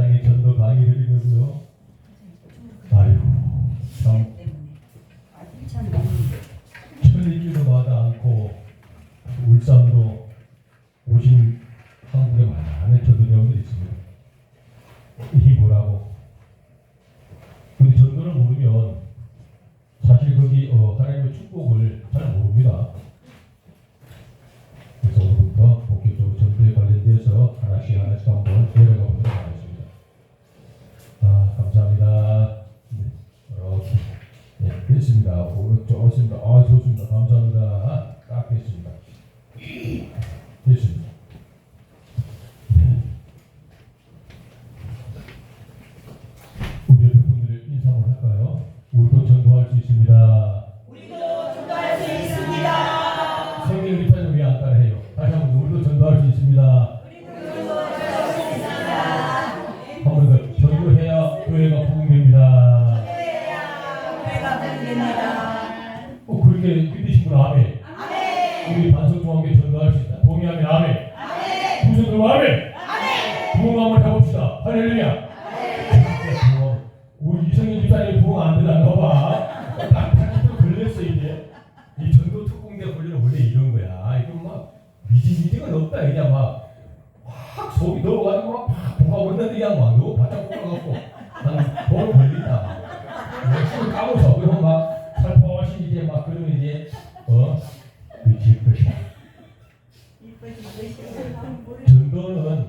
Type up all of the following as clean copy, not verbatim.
세상에 전도 강의를 이면서 아이고 참 천리길로마다 않고 울산으로 오신 한국에 많은 전도자분들이 있습니다. 이게 뭐라고? 근데 전도를 모르면 사실 거기 하나님의 축복을 잘 모릅니다. 그래서 오늘부터 본격적으로 전도에 관련돼서 하나씩 한번 내려가 보도록 하겠습니다. 감사합니다. 네, 이렇게 네, 됐습니다. 좋습니다. 좋습니다. 감사합니다. 딱 됐습니다. 됐습니다. 우리 옆에 분들의 인사 한번 할까요? 우리도 전도할 수 있습니다. 우리도 전도할 수 있습니다. 생명 리파는 왜 안 따라해요? 다시 한번 우리도 전도할 수 있습니다. 우리도 전도할 수 있습니다. 한번 더 전도해야 교회가 부흥됩니다. 전도해야 교회가 부흥됩니다. 그렇게 믿으신 분 아멘. 아멘. 우리 반석중앙교회 전도할 수 있다. 동의하면 아멘. 아멘. 부흥 아멘. 아멘. 부흥 한번 해봅시다. 할렐루야. 우리 이성인 집사님 부흥 안 되나 봐. 딱 걸렸어 이제. 이 전도 특공대 훈련은 원래 이런 거야. 이거 막 미지미지가 없다. 그냥 막확 속이 넣어가지고 막 볶아버렸는데 그냥 막 너무 바짝 볶아갖고 난 돈을 걸린다. 열심히 까고서 그러면 막 살포시 이제 막 그러면 이제 그렇지. 전도는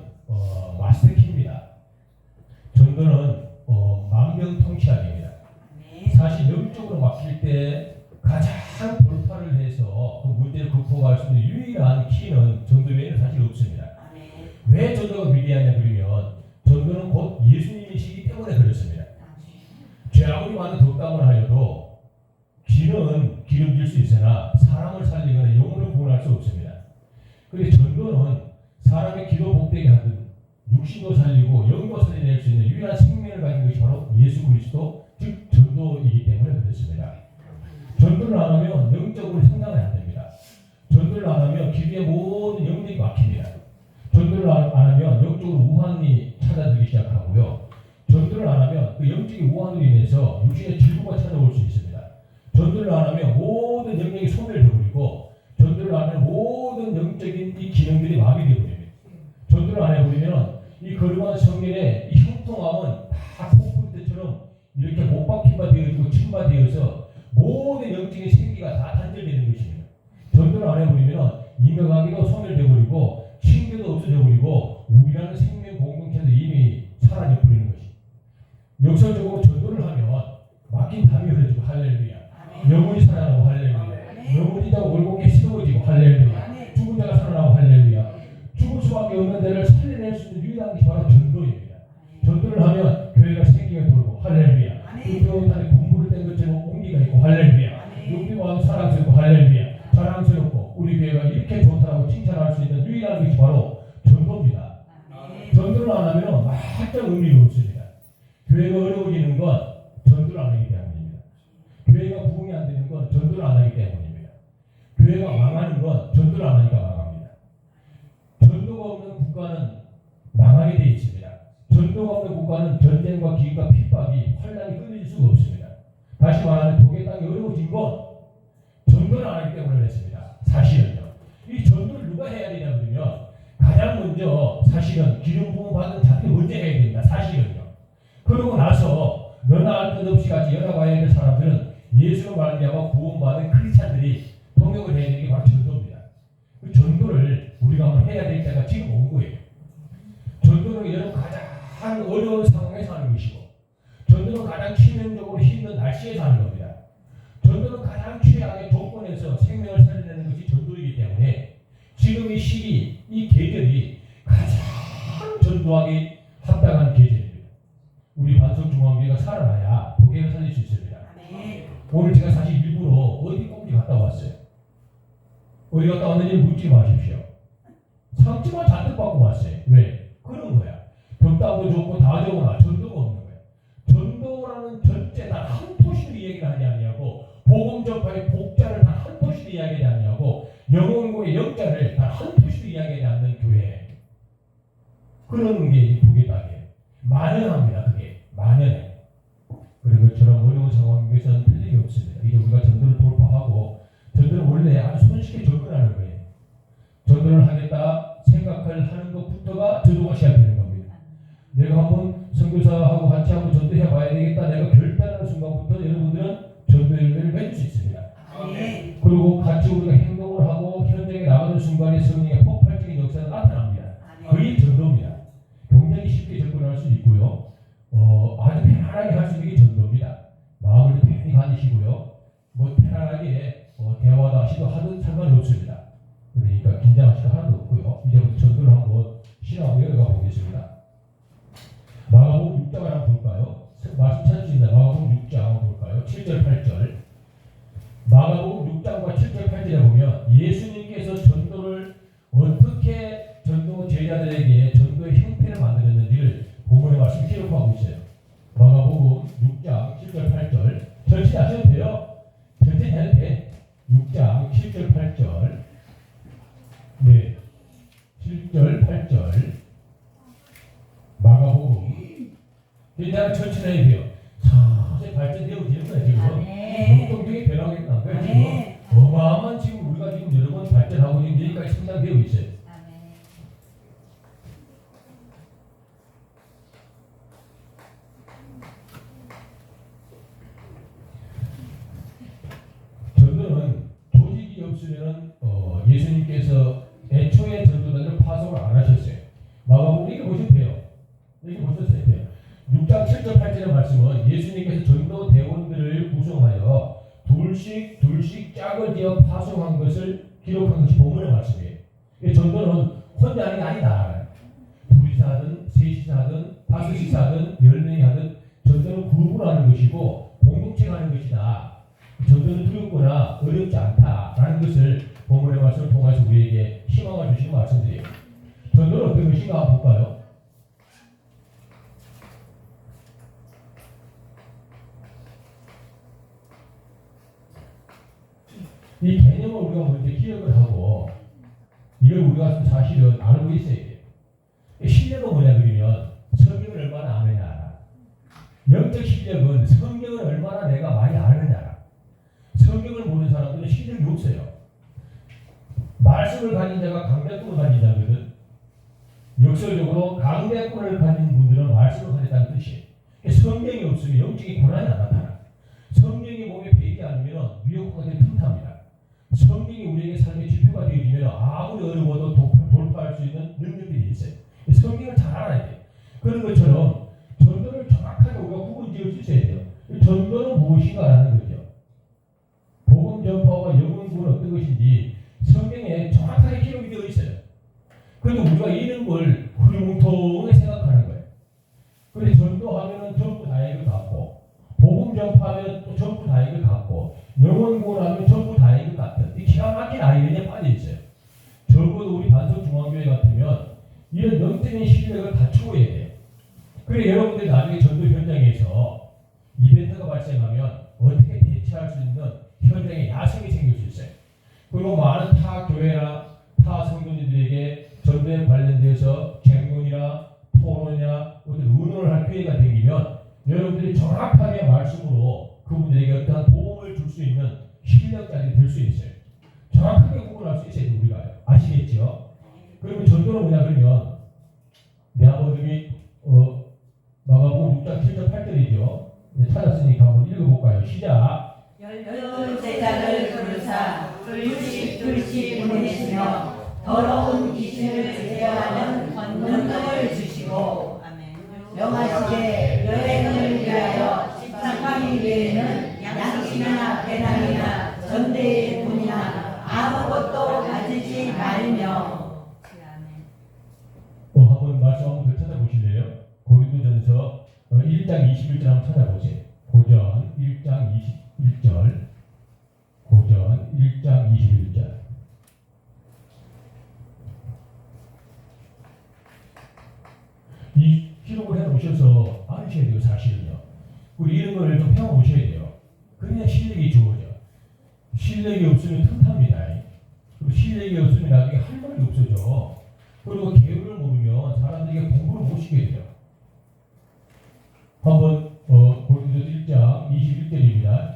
마스터키입니다. 전도는 만병통치약입니다. 사실 영적으로 막힐 때 가장 돌파를 해서 그 문제를 극복할 수 있는 유일한 키는 전도 외에는 사실 없습니다. 왜 전도가 위대하냐 그러면 전도는 곧 예수님이시기 때문에 그렇습니다. 죄악이 많은 덕담을 하여도 귀는 기름질 수 있으나 사람을 살리거나 영혼을 구원할 수 없습니다. 그런데 전도는 사람의 기도 복되게 하든 육신도 살리고 영도 살려낼 수 있는 유일한 생명을 가진 것이 바로 예수 그리스도 즉 전도이기 때문에 그렇습니다. 전도를 안 하면 영적으로 성장이 안 됩니다. 전도를 안 하면 기도의 모든 영역이 막힙니다. 전도를 안 하면 영적으로 우환이 찾아들기 시작하고요. 전도를 안 하면 그 영적인 우환으로 인해서 육신의 질고가 찾아올 수 있습니다. 전도를 안 하면 모든 영역이 소멸되어버리고 전도를 안 하면 모든 영적인 이 기능들이 마비되어버립니다. 전도를 안 해버리면 이 거룩한 성결의 이 형통함은 다 콘크리트처럼 이렇게 못 박힌 바 되어지고 침바되어서 모든 영적인 생기가 다 단절되는 것입니다. 전도를 안 해버리면 인격관계도 소멸되어버리고 신뢰도 없어져버리고 우리라는 생명 공동체도 이미 사라져버리는 것입니다. 역설적으로 전도를 하면 막힌 담이 흐려지고 할렐루야. 영혼이 살아나고 할렐루야. 영혼이 자고 올곧게 세워지고 할렐루야. 죽은 자가 살아나고 할렐루야. 죽을 수밖에 없는 데를 살려낼 수 있는 유일한 것이 바로 전도입니다. 전도를 하면 교회가 생기가 돌고 할렐루야. 교회탄에 공부를 뗀 것처럼 온기가 있고 할렐루야. 용기와 사랑스럽고 할렐루야. 자랑스럽고 우리 교회가 이렇게 좋다라고 칭찬할 수 있는 유일한 것이 바로 전도입니다. 전도를 안 하면 막장 의미가 없습니다. 교회가 어려워지는 건 전도를 안 하기 때문입니다. 교회가 부흥이 안 되는 건 전도를 안 하기 때문입니다. 교회가 망하는 건 전도를 안 하니까 망합니다. 전도가 없는 국가는 망하게 되어 있습니다. 전도가 없는 국가는 전쟁과 기근과 핍박이 환란이 끊어질 수가 없습니다. 다시 말하면 독의 땅이 어려워진 건 전도를 안 하기 때문에 그렇습니다. 사실은요. 이 전도를 누가 해야 되냐 그러면 가장 먼저 사실은 기름 부음 받은 자들이 먼저 해야 됩니다. 사실은요. 그러고 나서 너나 할 것 없이 같이 열어가야 될 사람들은 예수로 말미암아 구원받은 크리스찬들이 동역을 해야 되는 게 바로 전도입니다. 그 전도를 우리가 한번 해야 될 때가 지금 온 거예요. 전도는 여러분 가장 어려운 상황에서 하는 것이고 전도는 가장 치명적으로 힘든 날씨에서 하는 겁니다. 전도는 가장 최악의 조건에서 생명을 살려내는 것이 전도이기 때문에 지금 이 시기, 이 계절이 가장 전도하기 합당한 계절입니다. 우리 반석중앙교회가 살아나야 도계를 살릴 수 있습니다. 오늘 제가 사실 일부러 어디 꼼지 갔다 왔어요. 어디 갔다 왔는지 묻지 마십시오. 상처만 잔뜩 받고 왔어요. 왜? 그런 거야. 덕담도 좋고 다 좋으나 전도가 없는 거야. 전도라는 전체 단 한 토시로 이야기를 하지 아니하고 복음 전파의 복자를 단 한 토시로 이야기하지 아니하고 영혼고의 영자를 단 한 토시로 이야기하지 않는 교회. 그런 게 이 독의 땅이에요. 만연합니다. 그게 만연해. 그리고 저런 어려운 상황에서는 틀림이 없습니다. 이제 우리가 전도를 돌파하고 전도는 원래 아주 손쉽게 접근하는 거예요. 전도를 하겠다 생각을 하는 것부터가 전도가 시작되는 겁니다. 내가 한번 선교사하고 같이 한번 전도해 봐야 되겠다. 내가 결단하는 순간부터 여러분들은 전도 열매를 맺을 수 있습니다. 아멘. 그리고 같이 우리가 행동을 하고 현장에 나가는 순간에 성령의 폭발적인 역사가 나타납니다. 그게 전도입니다. 굉장히 쉽게 접근할 수 있고요. 아주 편안하게 할 수 있는 게 전도입니다. 마음을 편히 가지시고요. 뭐 편안하게 대화도 하시도 하든 상관이 없습니다. 그러니까 긴장하시도 하나도 없고요. 이제부터 전도를 한번 시작하고 열어가 보겠습니다. 마가복음 6장을 한번 볼까요? 말씀 찾으십니다. 마가복음 6장 한번 볼까요? 7절 8절. 마가복음 6장과 7절 8절에 보면 예수님께서 전도를 어떻게 전도 제자들에게 전도의 형태를 만들었는지를 본문의 말씀 기록하고 있어요. 마가복음 6장 7절 8절. 전체 하셔도 돼요. 전체 해도 돼. 6장 7절 8절. 네. 7절 8절. 마가복음. 이제 전체 해야 돼요. 사실 발전되어지는 거예요, 지금. 역동적인 변화가 있는 거예요, 지금. 어마어마한 지금 우리가 지금 여러 번 발전하고 지금 여기까지 성장되어 있어요. 전도는 조직이 없으면 예수님께서 애초에 전도단을 파송을 안 하셨어요. 마가복음 이렇게 보시면 돼요. 이렇게 보셨어야 돼요. 6장 7절 8절의 말씀은 예수님께서 전도 대원들을 구성하여 둘씩 짜거지어 파송한 것을 기록한 것이 본문의 말씀이에요. 전도는 혼자 하는 게 아니다. 둘이서 하든 셋이서 하든 다섯이서 하든 10명이 하든 전도는 그룹으로 하는 것이고 공동체가 하는 것이다. 전도는 두렵거나 어렵지 않다라는 것을 본문의 말씀을 통해서 우리에게 희망을 주시는 말씀드려요. 전도는 어떤 것인가 한번 볼까요? 이 개념을 우리가 먼저 기억을 하고 이걸 우리가 사실은 알고 있어야 돼요. 실력은 뭐냐 그러면 성경을 얼마나 아느냐. 영적 실력은 성경을 얼마나 내가 많이 아느냐. 성경을 보는 사람들은 실력이 없어요. 말씀을 가진 자가 강대권을 가진 자거든. 역설적으로 강대권을 가진 분들은 말씀을 가졌다는 뜻이에요. 성경이 없으면 영적인 고난이 안 나타나. 성경이 몸에 배이지 않으면 위협과 같은 틈탑니다. 성경이 우리에게 삶의 지표가 되어지면 아무리 어려워도 돌파할 수 있는 능력들이 있어요. 성경을 잘 알아야 돼요. 그런 것처럼 전도를 정확하게 우리가 구분지을 수 있어야 돼요. 전도는 무엇인가라는 거죠. 복음 전파와 영혼 구원은 어떤 것인지 성경에 정확하게 기록이 되어 있어요. 그런데 우리가 이런 걸 흐리뭉텅하게 생각하는 거예요. 그래 전도하면은 전부 다 이걸 갖고 복음 전파하면 또 전부 다 이걸 갖고 영혼 구원하면 전부 다 이걸 같은 이 기가 막힌 아이디어에 빠져 있어요. 적어도 우리 반석 중앙교회 같으면 이런 영적인 실력을 갖추어야 돼요. 그래 여러분들 나중에 전도 현장에서 이벤트가 발생하면 어떻게 대처할 수 있는 현장에 야성이 생길 수 있어요. 그리고 많은 타 교회나 타 성도님들에게 전도에 관련돼서 쟁론이나 토론이나 어떤 의논을 할 기회가 생기면 여러분들이 정확하게 말씀으로 그분들에게 어떠한 도움을 줄 수 있는 실력자들이 될 수 있어요. 정확하게 구분할 수 있어요. 우리가 아시겠죠? 그러면 전도는 뭐냐 그러면 내 아버님이 마가복음 6장 7절 8절이죠. 찾았으니까 한번 읽어볼까요? 시작. 12제자를 부르사 둘씩 보내시며 더러운 이들을 제어하는 권능을 주시고 명하시되 여행을 위하여 13일 외에는 양식이나 배낭이나 전대의 돈이나 아무것도 가지지 말며. 한번 말씀 한번 더 찾아보실래요? 고린도전서 1장 21절 한번 찾아보세요. 고전 1장 21절. 고전 1장 21절. 이 기록을 해놓으셔서 아셔야 돼요. 사실은요. 우리 이런 걸 좀 해놓으셔야 돼요. 그래야 실력이 좋아져. 실력이 없으면 틈탑니다. 그리고 실력이 없으면 나중에 할 말이 없어져. 그리고 계율을 모르면 사람들에게 공부를 못 시켜야 돼요. 한번 고린도서 1장 21절입니다.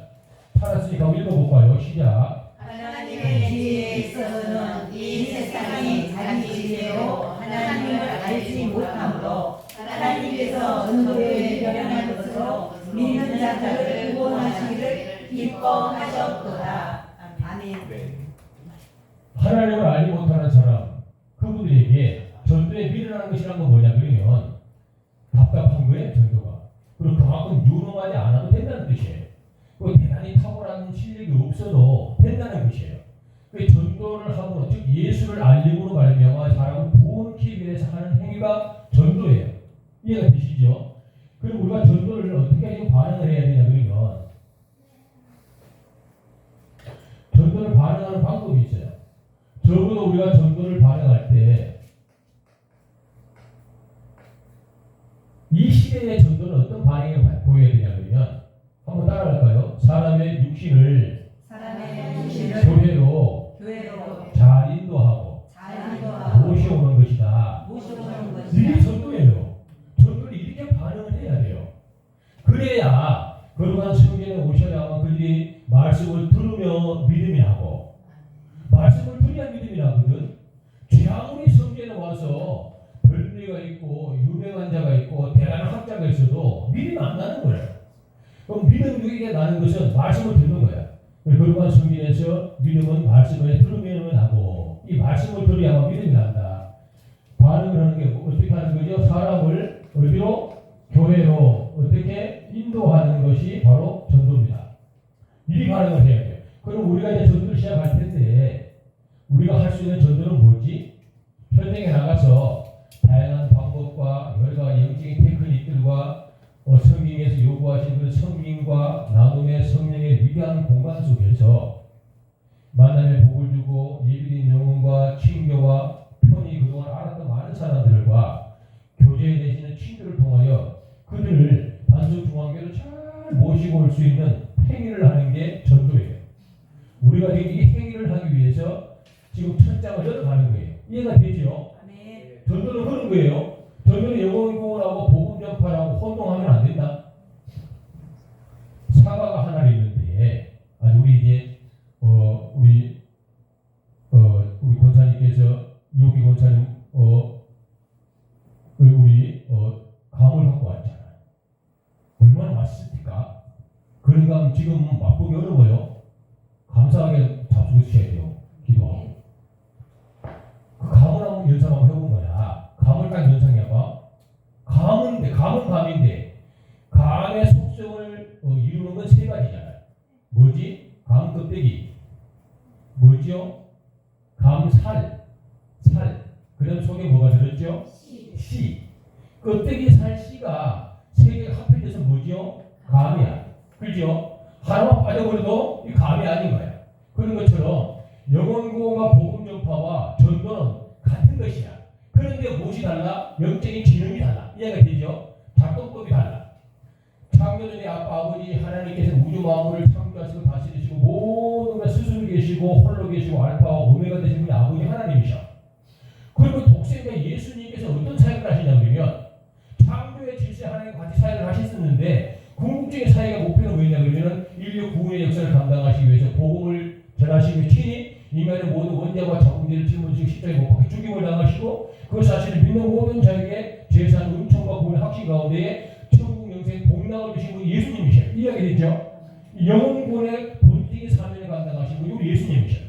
찾았으니까 한번 읽어볼까요? 시작. 하나님의 지혜에 있어서는 이 세상이 자기 지혜로 하나님을 알지 못하므로 하나님께서 전도에 명령한 것으로 믿는 자들을 구원하시기를 기뻐하셨도다. 아멘. 하나님을 알지 못하는 사람, 그분들에게 전도에 미련한 것이란 건 뭐냐 그러면 답답한 거예요. 전도가. 그리고 그만큼 유능하지 않아도 된다는 뜻이에요. 그 대단히 탁월한 실력이 없어도 된다는 것이에요. 그 전도를 하고 즉 예수를 알림으로 말미암아 사람을 구원하기 위해서 하는 행위가 전도예요. 이해가 되시죠? 그럼 우리가 전도를 어떻게 반응을 해야 되냐 그러면 전도를 반응하는 방법이 있어요. 적어도 우리가 전도를 반응할 때 이 시대의 전도는 어떤 반응을 보여야 되냐 그러면 한번 따라갈까요? 사람의 육신을 교회로 잘 인도하고 모셔오는 것이다. 이게 전도예요. 전도를 이렇게 반응을 해야 돼요. 그래야 거룩한 성전에 오셔야만 그들이 말씀을 들으며 믿음이 나고 말씀을 들어야 믿음이 나거든. 아무리 성전에 와서 별미가 있고 유명한 자가 있고 대단한 학자가 있어도 믿음이 안 나는 거예요. 그럼 믿음이 나는 것은 말씀을 듣는 거야. 거룩한 성전에서 믿음은 말씀을 들으면 하고 이 말씀을 들어야만 믿음이 난다. 반응을 하는 게 어떻게 하는 거죠? 사람을 어디로? 교회로 어떻게 인도하는 것이 바로 전도입니다. 이 반응을 해야 돼요. 그럼 우리가 이제 전도를 시작할 텐데 우리가 할 수 있는 전도는 뭐지? 현장에 나가서 다양한 방법과 여러 가지 영적인 테크닉들과 성경에서 요구하신 그런 성령과 나눔의 성령의 위대한 공간 속에서 만남의 복을 주고 예비된 영혼과 친교와 편히 그동안 알았던 많은 사람들과 교제에 내시는 친교를 통하여 그들을 단속 중앙교로 잘 모시고 올 수 있는 행위를 하는 게 전도예요. 우리가 지금 이 행위를 하기 위해서 지금 천장을 열어가는 거예요. 이해가 되죠? 전도는 그런 거예요. 전도는 영혼 구원하고 복음 전파라고 혼동하면 안 된다. 사과가 하나 있는데, 우리 이제 우리 권사님께서 이호기 권사님 우리 감을 갖고 왔잖아요. 얼마나 맛있을까? 그런 감 지금 맛보기 어려워요. 감사하게 잡수셔야 돼요. 기도하고. 그 감을 한번 연상 한번 해본 거야. 감을 딱 연상해봐. 감은 감인데 감의 속성을 이루는 건 세 가지잖아요. 뭐지? 감 껍데기. 뭐죠? 감살. 그 다음 속에 뭐가 들었죠? 씨. 껍데기 살 씨가 세 개가 합해져서 뭐죠? 감이야. 그죠? 하나만 빠져버려도 이 감이 아닌 거야. 그런 것처럼 영혼구원과 복음 전파와 전도는 같은 것이야. 그런데 무엇이 달라? 영적인 기능이 달라. 이해가 되죠? 작동법이 달라. 창조주의 아빠 아버지 하나님께서 우주 만물을 창조하시고 다스리시고 모든 걸 스스로 계시고 홀로 계시고 알파와 오메가 되신 분이 아버지 하나님이셔. 그리고 독생자 예수님께서 어떤 사역을 하시냐면 창조의 질서 하나님과 같이 사역을 하셨었는데 궁극적인 사역의 목표는 뭐냐 그러면 인류 구원의 역사를 감당하시기 위해서 복음을 전하시고 친히 인간의 모든 원죄와 자궁제를 짊어지시고 십자가에 못 박혀 죽임을 당하시고 그 사실을 믿는 모든 자에게 제사한 은총과 구원의 확신 가운데에 천국 영생 복락을 주신 분이 예수님이셔요. 이해가 되죠? 영혼구원의 본질적인 사명을 감당하신 분이 우리 예수님이셔요.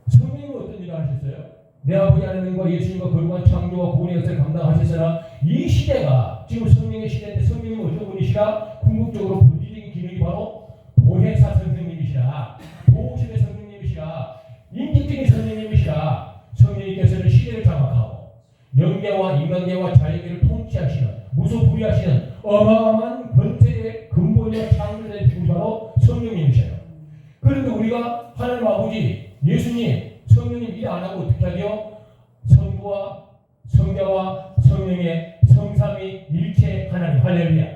성령님은 어떤 일을 하셨어요? 내 아버지 하나님과 예수님과 거룩한 창조와 구원의 역사를 감당하셨으나 이 시대가 지금 성령의 시대인데 성령님은 어떤 분이시라? 궁극적으로 본질적인 기능이 바로 보혜사 선생님이시라, 도우심의 선생님이시라, 인격적인 선생님이시라. 성령님께서는 시대를 장악하고 영계와 인간계와 자연계를 통치하시는 무소불위하시는 어마어마한 권세의 근본적 창조자의 분이 바로 성령님이셔요. 그런데 우리가 하나님 아버지 예수님 성령님 일 안 하고 어떻게 하죠? 성부와 성자와 성령의 성삼위 일체 하나님 할렐루야.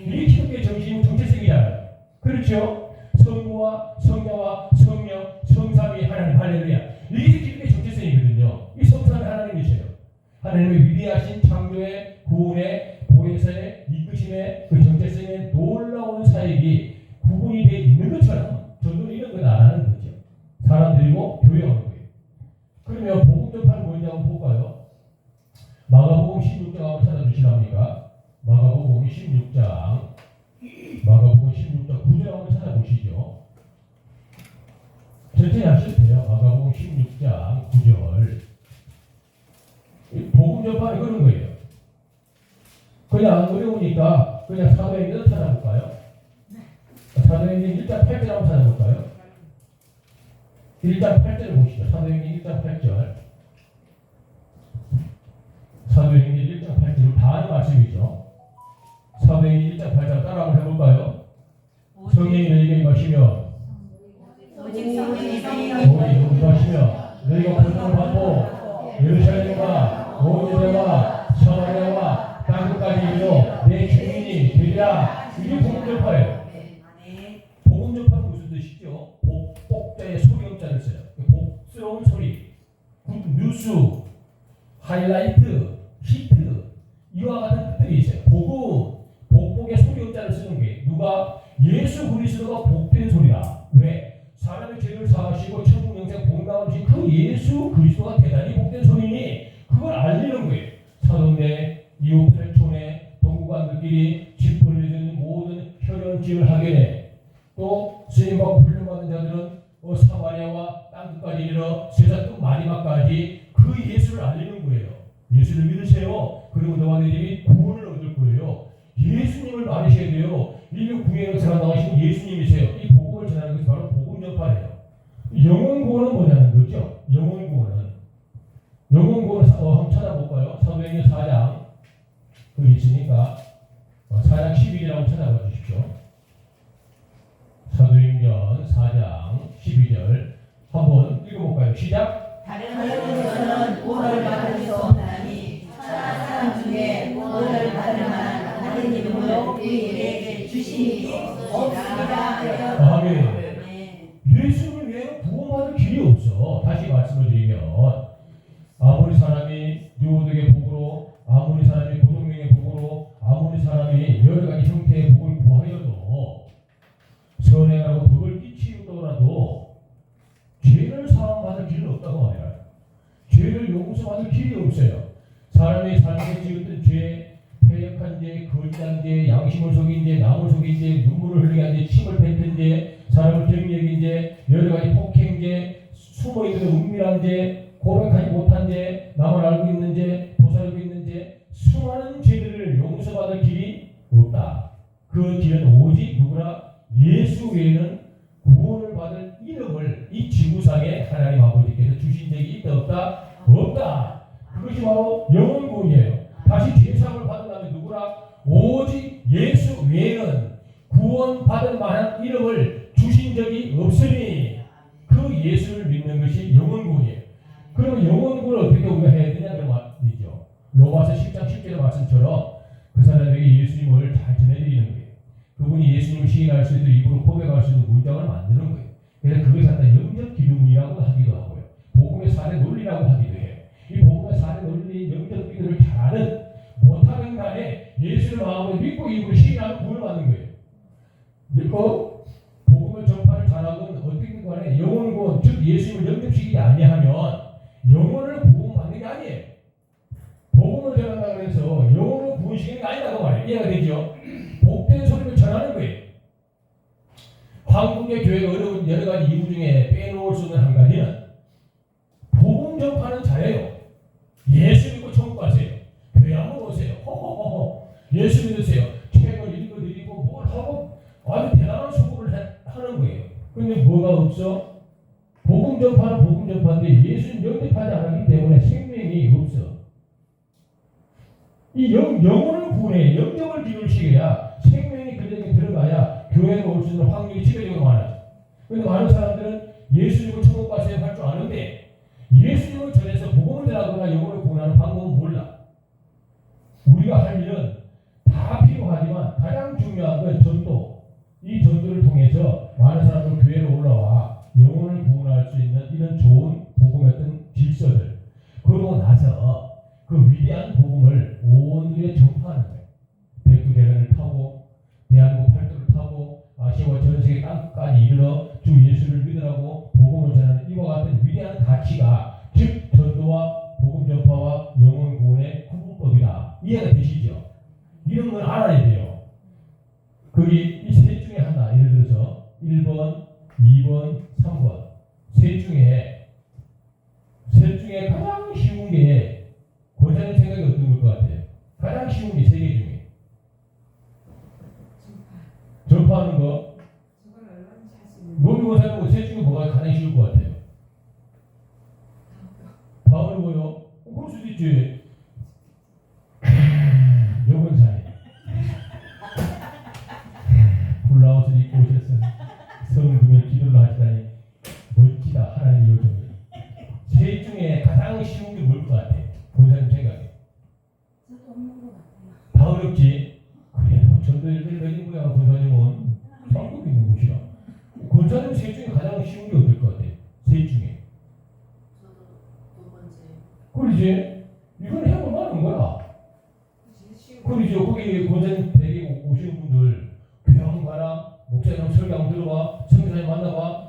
이게 기독교의 정체성이잖아요. 그렇죠? 성부와 성자와 성령 성삼위 하나님 할렐루야. 이게 기독교의 정체성이거든요. 이 성삼위 하나님이세요. 하나님의 위대하신 창조의 구원의 보혜사의 이끄심의 그 정체성의 놀라운 사역이 구분이 되어 있는 것처럼 전도는 이런 건 안 하는 거죠. 사람 데리고 교회하는 거예요. 그러면 복음 전파는 뭐냐고 한번 볼까요? 마가복음 16장 한번 찾아주시랍니까? 마가복음 16장 9절 한번 찾아보시죠. 천천히 하셔도 돼요. 마가복음 16장 9절. 복음 전파는 그런 거예요. 그냥 어려우니까 그냥 사도행전 찾아볼까요? 사도행전 1장 8절 한번 찾아볼까요? 1장 8절을 보시죠. 사도행전 1장 8절. 사도행전 1장 8절 다 하는 말씀이죠. 사도행전 1장 8절 따라 한번 해볼까요? 성령이 너희에게 임하시면 오직 성령이 너희에게 임하시면 너희가 권능을 받고 예루살렘과 온 유대와 사마리아와 땅끝까지 이르러 내 주인이 되리라. 이게 복음 전파예요. 복음 전파는 무슨 뜻이죠? 복자의 소리음자를 써요. 복스러운 소리, 뉴스, 하이라이트, 히트 이와 같은 뜻들이 있어요. 복음, 복복의 소리음자를 쓰는 게 누가 예수 그리스도가 복된 소리다. 왜? 사람의 죄를 사하시고 천국 영생 복나오신 그 예수 그리스도가 대단히 복된 소리니 그걸 알리는 거예요. 사돈네, 이웃 팔촌에 동구관들끼리 집 벌려진 모든 혈연지을 하게 또 스님하고 훈련받은 자들은 사마리아와 땅끝까지 이르러 세상 끝 마지막까지 그 예수를 알리는 거예요. 예수를 믿으세요. 그리고 너와 내 집이 구원을 얻을 거예요. 예수님을 말하셔야 돼요. 인류 구원을 전하신 예수님이세요. 이 복음을 전하는 것이 바로 복음 전파예요. 영혼 구원은 뭐냐는 거죠. 영혼 구원은 한번 찾아볼까요? 사도행전 4장 거기 있으니까 4장 12절하고 찾아봐 주십시오. 사도행전 4장 12절 한번 읽어볼까요? 시작. 다른 곳에서는 구원을 받을 수 없나니 사람 중에 구원을 받을 만한 다른 이름을 우리에게 주시니 없습니다. 아멘. 예수님 외에는 구원받을 길이 없어. 다시 말씀을 드리면 아무리 사람이 유대의 복으로, 아무리 사람이 고동명의 복으로, 아무리 사람이 여러 가지 형태의 복을 구하여도 선행하고 덕을 끼치더라도 죄를 사함받을 길은 없다고 말해요. 죄를 용서받을 길이 없어요. 사람이 삶에 지었던 죄, 패역한 죄, 거짓한 죄, 양심을 속인 죄, 남을 속인 죄, 눈물을 흘리게 한 죄, 침을 뱉은 죄, 사람을 경력인 죄, 여러 가지 폭행 죄, 숨어있는 은밀한 죄, 고백하지 못한 죄, 남을 알고 있는 죄, 보살고 있는 죄, 수많은 죄들을 용서받을 길이 없다. 그 길은 오직 누구나 예수 외에는 구원을 받을 이름을 이 지구상에 하나님 아버지께서 주신 적이 있다 없다? 없다. 그것이 바로 영혼 구원이에요. 다시 죄사함을 받으려면 누구나 오직 예수 외에는 구원받을 만한 이름을 주신 적이 없으니 그 예수를 믿는 것이 영혼 구원이에요. 그러면 영혼 구원을 어떻게 우리가 해야 되냐 그 말이죠. 로마서 10장 10절의 말씀처럼 그 사람에게 예수님을 잘 전해드리는 거예요. 그분이 예수님을 시인할 수 있도록 입으로 고백할 수 있는 문장을 만드는 거예요. 그래서 그것을 갖다 영접 기도문이라고 하기도 하고요. 복음의 사례 논리라고 하기도 해요. 이 복음의 사례 논리, 영접 기도를 잘하는 못하는 간에 예수를 마음으로 믿고 입으로 시인하는 구원을 받는 거예요. 이거 복음의 전파를 잘하건 어떻게 간에 영혼 구원, 즉 예수님을 영접시키지 아니하면 영혼을 구원받는 게 아니에요. 복음을 전한다고 해서 영혼을 구원시키는 게 아니라고 말해요. 이해가 되죠? 복된 소리를 전하는 거예요. 한국의 교회가 어려운 여러 가지 이유 중에 빼놓을 수 없는 한 가지는 복음 전파는 잘해요. 예수 믿고 천국 가세요. 교회 한번 오세요. 호호호호. 예수 믿으세요. 책을 읽어드리고 뭘 하고 아주 대단한 수고를 하는 거예요. 근데 뭐가 없어? 복음 전파는 복음 전파인데 예수님 영접하지 않았기 때문에 생명이 없어. 이 영혼을 구원해 영접을 기울시켜야 생명이 그들에게 들어가야 교회에 올 수 있는 확률이 지배적으로 많아요. 그런데 많은 사람들은 예수님을 천국 가세요 할 줄 아는데 예수님을 전해서 복음을 전하거나 영혼을 구원하는 방법은 몰라. 우리가 할 일은 다 필요하지만 가장 중요한 건 전도. 이 전도를 통해서 많은 사람들 교회로 올라와 영혼을 구원할 수 있는 이런 좋은 복음의 어떤 질서들. 그러고 나서 그 위대한 복음을 온 교회에 전파하는 거예요. 이르러 주 예수를 믿으라고 복음을 전하는 이와 같은 위대한 가치가 즉 전도와 복음 전파와 영혼 구원의 구분법이다. 이해가 되시죠? 이런 걸 알아야 돼요. 거기 이 셋 중에 하나, 예를 들어서 1번, 2번, 3번 셋 중에 가장 쉬운 게 권사님 생각이 어떤 걸 것 같아요? 가장 쉬운 게 세 개 중에 전파하는 거. 노미 권사님 셋 중에 뭐가 가장 쉬울 것 같아요? 다 어려워요? 그럴 수도 있지. 여권사님 블라우스를 입고 오셨어요. 성금에 기도를 하시다니 멋지다. 하나님의 요정이. 셋 중에 가장 쉬운 게 뭘 것 같아? 권사님 생각에. 저도 없는 것 같아요. 다 어렵지? 그래도 전도일들 내린 거야. 권사님은 천국에 있는 곳이라. 권사님 셋 중에 가장 쉬운 게 어떨 것 같아? 셋 중에. 저도 두 번째. 그러지? 이건 해볼 만한 거야. 그러죠. 거기 권사님 댁에 오시는 분들 교양 가라, 목사님 설교 들어와, 선교사님 만나봐.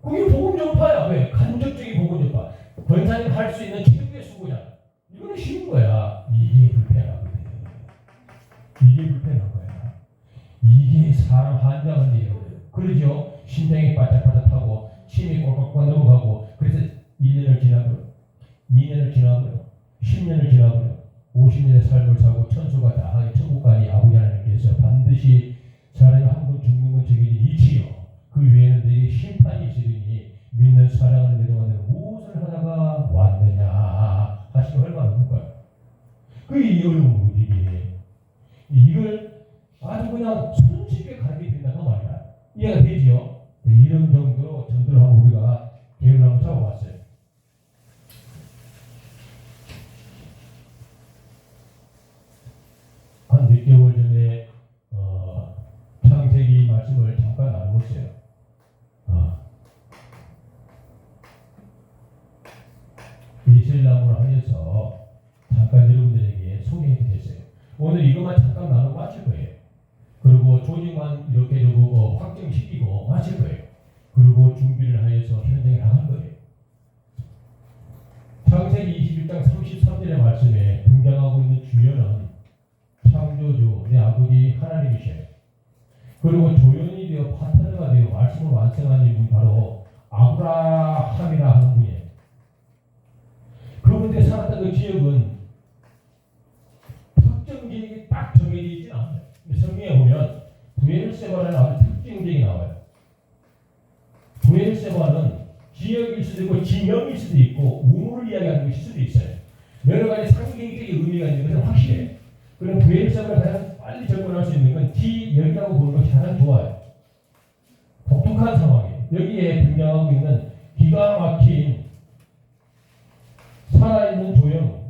그게 복음 전파야. 왜? 간접적인 복음 전파. 권사님 할 수 있는 기독교의 수고잖아. 이거는 쉬운 거야. 이게 불편하거든. 이게 불편한 거야. 이게 사람 환장한 일이에요. 그러죠. 심장이 바짝바짝하고 침이 꼴깍꼴깍 넘어가고 그래서 1년을 지나고요. 2년을 지나고요. 10년을 지나고요. 50년의 삶을 살고 천수가 다 하게 천국 가니 아버지 하나님께서 반드시 사람이 한 번 죽는 건 저에게 이치요. 그 외에는 내게 심판이 있으리니 믿는 사랑하는 내 동안에는 무엇을 하다가 왔느냐 하시면 얼마나 없는 거야. 그게 어려운 거지. 이걸 아주 그냥 손쉽게 가르쳐 준다고 말이야. 이해가 되지요? 이런 정도로 전도를 하고 우리가 계획을 한번 잡아봤어요. 한 몇 개월 전에 창세기 말씀을 잠깐 나눠봤어요. 이슬람으로 하여서 잠깐 여러분들에게 소개해드렸어요. 오늘 이것만 잠깐 나누고 마칠 거예요. 그리고 조직만 이렇게 두고 확정시키고 마칠 거예요. 그리고 준비를 하여서 현장에 나갈 거예요. 창세기 21장 33절의 말씀에 등장하고 있는 주연은 창조주 내 아버지 하나님이셔요. 그리고 조연이 되어 파트너가 되어 말씀을 완성한 이분 바로 아브라함이라 하는 분이에요. 그분들 살았던 그 지역은 특정 지역이 딱 정해져 있지는 않아요. 성경에 보면 부엘세바라는 아주 특정 지역이 나와요. 부엘세바는 지역일 수도 있고 지명일 수도 있고 우물을 이야기하는 것일 수도 있어요. 여러 가지 상징적인 의미가 있는 것은 확실해요. 그럼 부엘세바를 가장 빨리 접근할 수 있는 건 지역이라고 보는 것이 가장 좋아요. 독특한 상황이에요. 여기에 등장하고 있는 기가 막힌 살아있는 조형,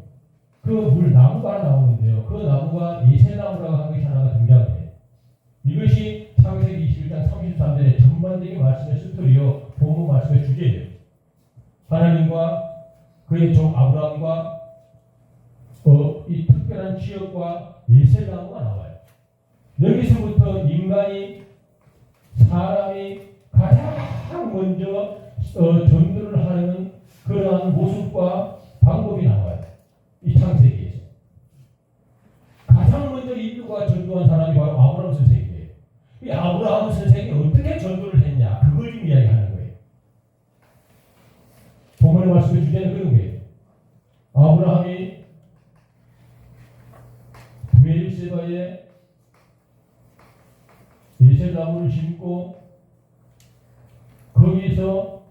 그 물 나무가 나오는데요. 그 나무가 예세나무라고 하는 것이 하나가 등장해요. 이것이 창세기 21장 33절의 전반적인 말씀의 스토리요, 본문 말씀의 주제예요. 하나님과 그의 종 아브라함과 이 특별한 지역과 예세나무가 나와요. 여기서부터 인간이 사람이 가장 먼저 전도를 하는 그러한 모습과 방법이 나와요. 이 창세기에서. 가장 먼저 인류가 전도한 사람이 바로 아브라함 선생이에요. 이 아브라함 선생이 어떻게 전도를 했냐, 그걸 좀 이야기하는 거예요. 본문의 말씀의 주제는 그런 거예요. 아브라함이 부엘세바에 예세나무를 심고 거기서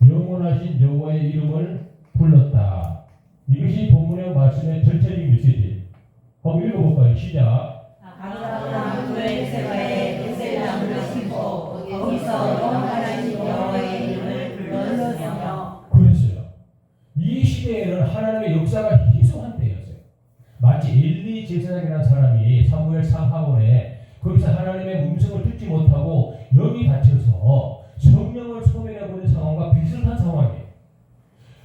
영원하신 여호와의 이름을 불렀다. 이것이 본문의 말씀의 전체적인 메시지. 한번 읽어볼까요? 시작. 아브라함은 부엘세바에 예세나무를 심고 거기서 영원하신 여호와의 이름을 불렀으며. 그랬어요. 이 시대에는 하나님의 역사가 희소한 때였어요. 마치 엘리 제사장이라는 사람이 사무엘 상하원에 거기서 하나님의 음성을 듣지 못하고 영이 닫혀서 성령을 소멸해버린 상황과 비슷한 상황이에요.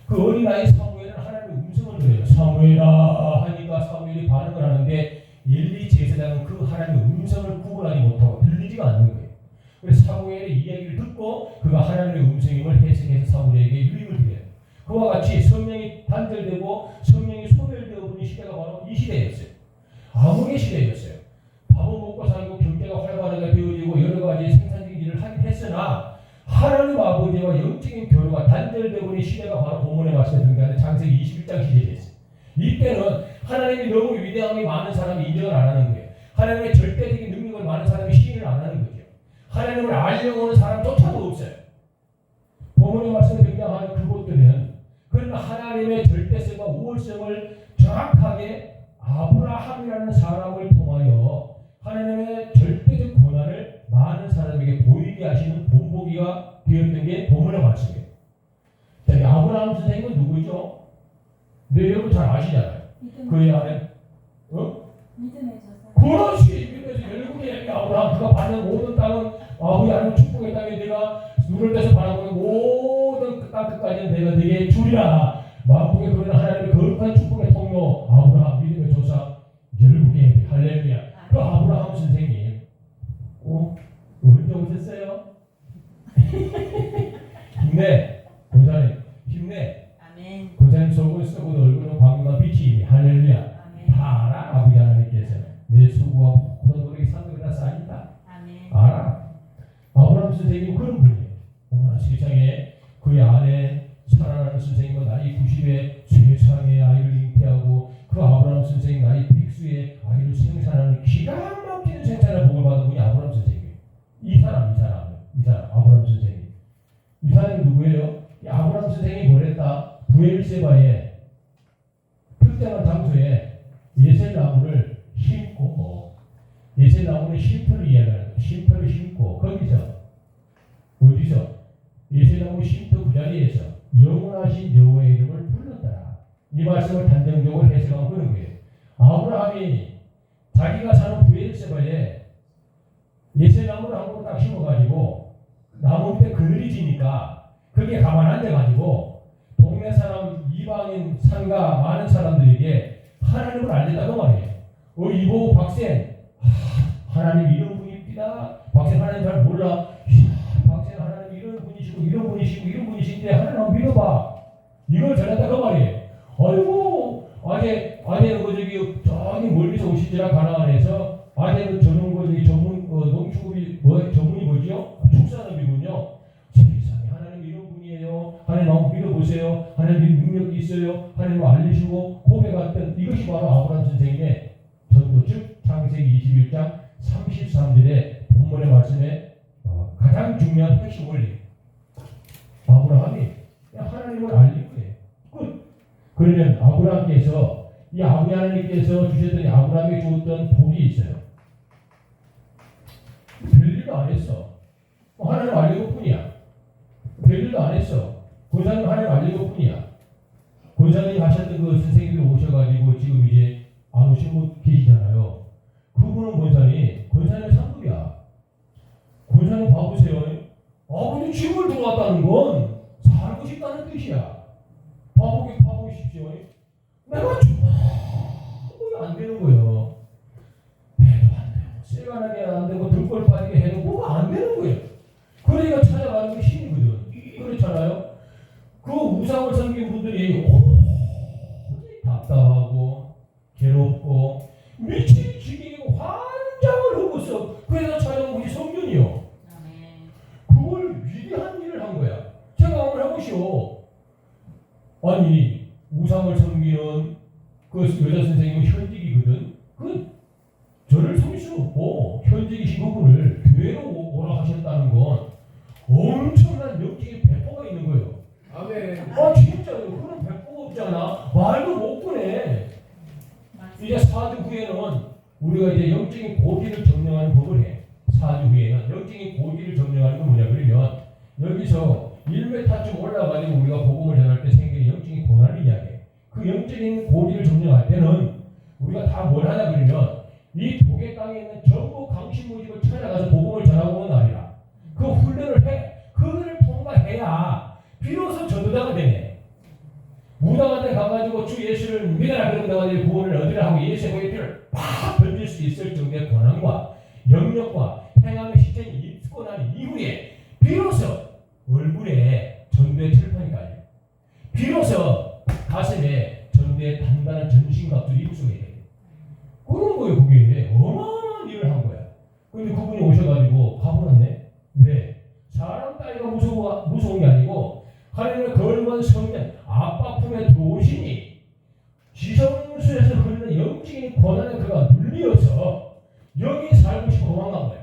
그 어린아이 사무엘은 하나님의 음성을 들어요. 사무엘아 하니까 사무엘이 반응을 하는데 엘리 제사장은 그 하나님의 음성을 구분하지 못하고 들리지가 않는 거예요. 그래서 사무엘의 이야기를 듣고 그가 하나님의 음성임을 해석해서 사무엘에게 유임을 드려요. 그와 같이 성령이 단절되고 성령이 소멸되어 버린 시대가 바로 이 시대였어요. 암흑의 시대였어요. 밥을 먹고 살고 경제가 활발하게 되어지고 여러 가지 생산적인 일을 하긴 했으나 하나님 아버지와 영적인 교류가 단절되어 버린 시대가 바로 본문의 말씀에 등장하는 창세기 21장 시대였어요. 이때는 하나님이 너무 위대함이 많은 사람이 인정을 안 하는 거예요. 하나님의 절대적인 능력을 많은 사람이 시인을 안 하는 거죠. 하나님을 알려고 하는 사람조차도 없어요. 본문의 말씀에 등장하는 그것들은 그러나 하나님의 절대성과 우월성을 정확하게 아브라함이라는 사람을 통하여 하나님의 절대적 권한을 많은 사람에게 보이게 하시는 본보기가 되었던 게 본문의 말씀이에요. 자, 이 아브라함 선생님은 누구죠? 네, 여러분 잘 아시잖아요. 그의 아내, 믿음의 조상. 그렇지. 믿음에서 결국에 아브라함 그가 받는 모든 땅은 아버지 하나님 축복의 땅에 내가 눈을 떼서 바라보는 모든 그 땅 끝까지는 내가 네게 주리라. 만국에 그러는 하나님의 거룩한 축복의 통로 아브라함 믿음의 조상 결국에 할렐루야. 그 아브라함 선생님 언제 오셨어요? 힘내 권사님 힘내. 아멘. 권사님 속을 썩어도 얼굴은 광명한 빛이 할렐루야. 아멘. 다 알아. 아버지 하나님께서 내 수고와 모든 노력이 상급이 다 쌓인다. 아멘. 알아. 아브라함 선생님은 그런 분이에요. 어머나 세상에 그의 아내 사랑하는 선생님은 나이 90에 세상에 아이를 잉태하고 그 아브라함 선생님 나이 100수에 아이를 생산하는 기가 막히는 생산을 복을 받은 분이 아브라함 선생님이에요. 이 사람 아브라함 선생님. 이 사람이 누구예요? 이 아브라함 선생님이 뭐랬다? 부엘세바에 특정한 장소에 예셀나무를 심고 예셀나무는 쉼터를 이야기하는 거예요. 쉼터를 심고 거기서 어디서 예셀나무 쉼터 그 자리에서 영원하신 여호와의 이름을 불렀더라. 이 말씀을 단정적으로 해석하면 그런 거예요. 아브라함이 자기가 사는 부엘세바에 예셀나무를 한 그루 딱 심어가지고 나무 밑에 그늘이 지니까 그게 가만 앉아가지고 동네 사람 이방인 상가 많은 사람들에게 하나님을 알렸다고 말이에요. 이보 박생 하나님 이런 분입니다. 박생 하나님 잘 몰라. 박생 하나님 이런 분이시고 이런 분이시고 이런 분이신데 하나님 한번 믿어봐. 이걸 전했다고 말이에요. 아이고 아내는 저기 멀리서 오시더라 가나안에서 아내는 저런 전문 농축업이 전문이 뭐지요? 축산업이군요. 세상에 하나님 이런 분이에요. 하나님 한번 믿어보세요. 하나님 능력이 있어요. 하나님 알리시고 고백했던 이것이 바로 아브라함 선생님의 전도 즉 창세기 21장 33절의 본문의 말씀에 가장 중요한 핵심 원리. 아브라함이 하나님을 알린 거예요. 끝. 그러면 아브라함께서 이 아버지 하나님께서 주셨던 아브라함에게 주었던 복이 있어요. 별일도 안 했어. 하나님 알린 것 뿐이야. 별일도 안 했어. 권사님 하나님 알린 것 뿐이야. 권사님이 하셨던 그 선생님들 오셔가지고 지금 이제 안 오신 분 계시잖아요. 그분은 권사님의 상급이야. 권사님 봐보세요. 아버지 집을 들어왔다는 건 살고 싶다는 뜻이야. 봐보십시오. 내가 죽어도 안 되는 거예요. 배도 안 되고 쇠가나게 안 되고 등골 빠지게 해도 뭐가 안 되는 거예요. 그러니까 찾아가는 게 신이거든. 그렇잖아요. 그 우상을 섬긴 분들이 답답하고 괴롭고 미친 지기고 환장을 하고서 그래서 찾아온 것이 성전이요. 그걸 위대한 일을 한 거야. 제가 한번 해보시오. 아니 우상을 섬기는 그 여자 선생님은 현직이거든. 저를 섬길 수 없고 현직이신 그분을 교회로 오라 하셨다는 건 엄청난 영적인 배포가 있는 거예요. 아멘. 진짜요. 그런 배포가 없잖아. 말도 못 꺼내. 이제 4주 후에는 우리가 이제 영적인 고기를 점령하는 법을 해. 4주 후에는 영적인 고기를 점령하는 건 뭐냐 그러면 여기서 1m쯤 올라가지고 우리가 복음을 전할 때 생기는 영적인 고난을 이야기해. 그 영적인 고기를 점령할 때는 우리가 다 뭘 하냐 그러면 이 독의 땅에 있는 전부 강신무집을 찾아가서 복음을 전하고 오는 날이라. 그 훈련을 해. 그거를 통과해야 비로소 전도자가 되네. 무당한테 가가지고 주 예수를 믿어라 그러면 내가 구원을 얻으라 하고 예수의 고기를 팍 던질 수 있을 정도의 권한과 영역과 행함의 시간이 있고 나니 값들이 입속에 돼. 그런 거예요. 그게 어마어마한 일을 한 거야. 근데 그분이 오셔가지고 가버렸네. 왜? 사람 따위가 무서운 게 아니고 하나님의 거룩한 성전 아빠 품에 들어오시니 지성수에서 흐르는 영적인 고난에 그가 눌려서 여기 살고 싶어 도망간 거야.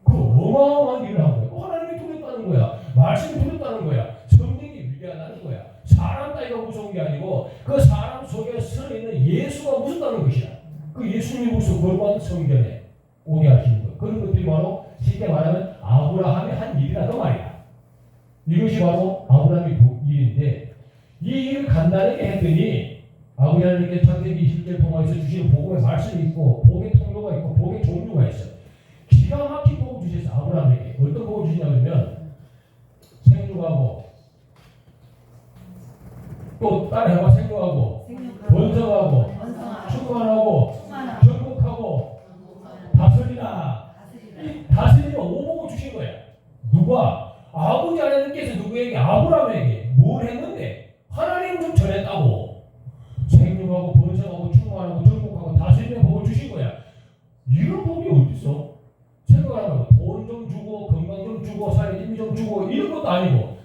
그 어마어마한 일을 한 거야. 하나님이 두렵다는 거야. 말씀이 두렵다는 거야. 성경이 위대하다는 거야. 사람 따위가 무서운 게 아니고 그 사람 속에 서 있는 예수가 무섭다는 것이야. 그 예수님이 무슨 거룩한 성전에 오게 하시는 거. 그런 것들이 바로 쉽게 말하면 아브라함의 한 일이라도 말이야. 이것이 바로 아브라함의 일인데 이 일을 간단하게 했더니 아브라함에게 창세기 20절 통해서 주시는 복음의 말씀이 있고 복의 통로가 있고 복의 종류가 있어. 기가 막힌 복을 주셨어. 아브라함에게 어떤 복을 주시냐면 생육하고 또 따라해봐. 생육하고 번성하고 충만하고 정복하고 다스리라. 다스리라 오복을 주신 거야. 누가? 아버지 하나님께서 누구에게? 아브라함에게 뭘 했는데? 하나님 좀 전했다고. 생육하고 번성하고 충만하고 정복하고 다스리는 복을 주신 거야. 이런 복이 어디 있어? 생각하라고. 돈 좀 주고 건강 좀 주고 살림이 좀 주고 이런 것도 아니고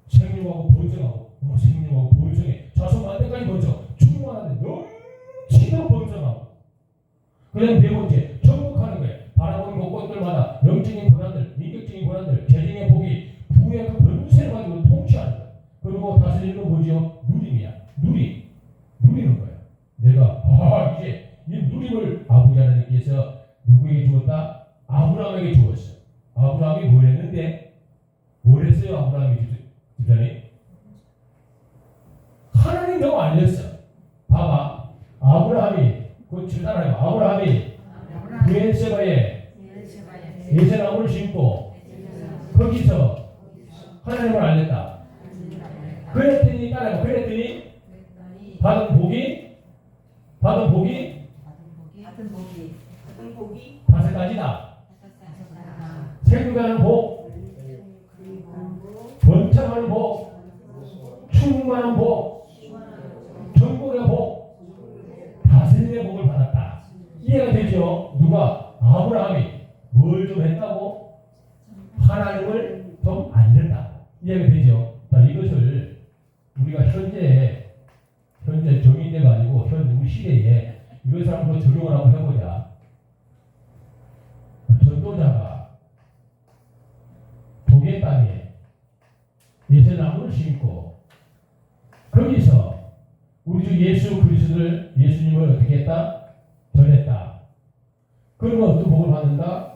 생육하고 번성하고 생육하고 번성해. 자손 만대까지 번성. 충만한데 넘치도록 번성하고. 그다음 네 번째 정복하는 거야. 바라보는 곳곳들마다 영적인 고난들, 인격적인 고난들, 재정의 복이 부의 그 번세를 가지고 통치하는 거야. 그리고 다스리는 건 뭐지요? 누림이야. 누리는 거야. 내가 이제 이 누림을 아버지 하나님께서 누구에게 주었다? 아브라함에게 주었어. 아브라함이 뭘 했는데? 뭘 했어요? 아브라함이 집사님? 하나님 너무 알렸어. 봐봐. 아브라함이 그 따라해봐. 아브라함이 브엘세바에 예세나무를 심고 거기서 하나님을 알렸다. 그랬더니 따라해봐. 그랬더니 받은 복이 다섯 가지다. 생육하는 복, 번창하는 복, 충만한 복, 정복의 복, 다스림의 복을 받았다. 이해가 되죠? 누가? 아브라함이 뭘 좀 했다고? 하나님을 좀 알렸다. 이해가 되죠? 자, 이것을 우리가 현재 정의대가 아니고 현 우리 시대에 이것을 한번 적용을 한번 해보자. 전도자가 독의 땅에 예세나무를 심고 거기서 우리 주 예수님을 어떻게 했다? 전했다. 그러면 어떤 복을 받는다?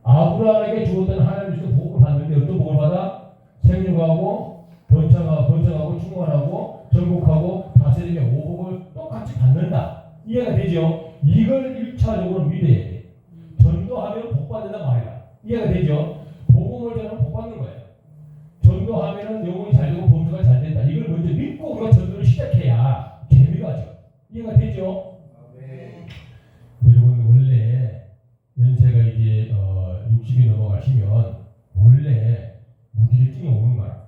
아브라함에게 주었던 하나님 주신 복을 받는데 어떤 복을 받아? 생육하고 번성하고 충만하고 정복하고 다스리며 오복을 똑같이 받는다. 이해가 되죠? 이걸 1차적으로 믿어야 돼. 전도하면 복 받는다 말이야. 이해가 되죠? 복음을 전하면 복 받는 거예요. 전도하면은 영혼이 잘 되고 범주가 잘 된다. 이걸 먼저 믿고 우리가 전도를 시작해야 재미가 죠. 이해가 되죠? 네. 여러분 원래 연세가 이제 60이 넘어가시면 원래 무기력증이 오는 거야.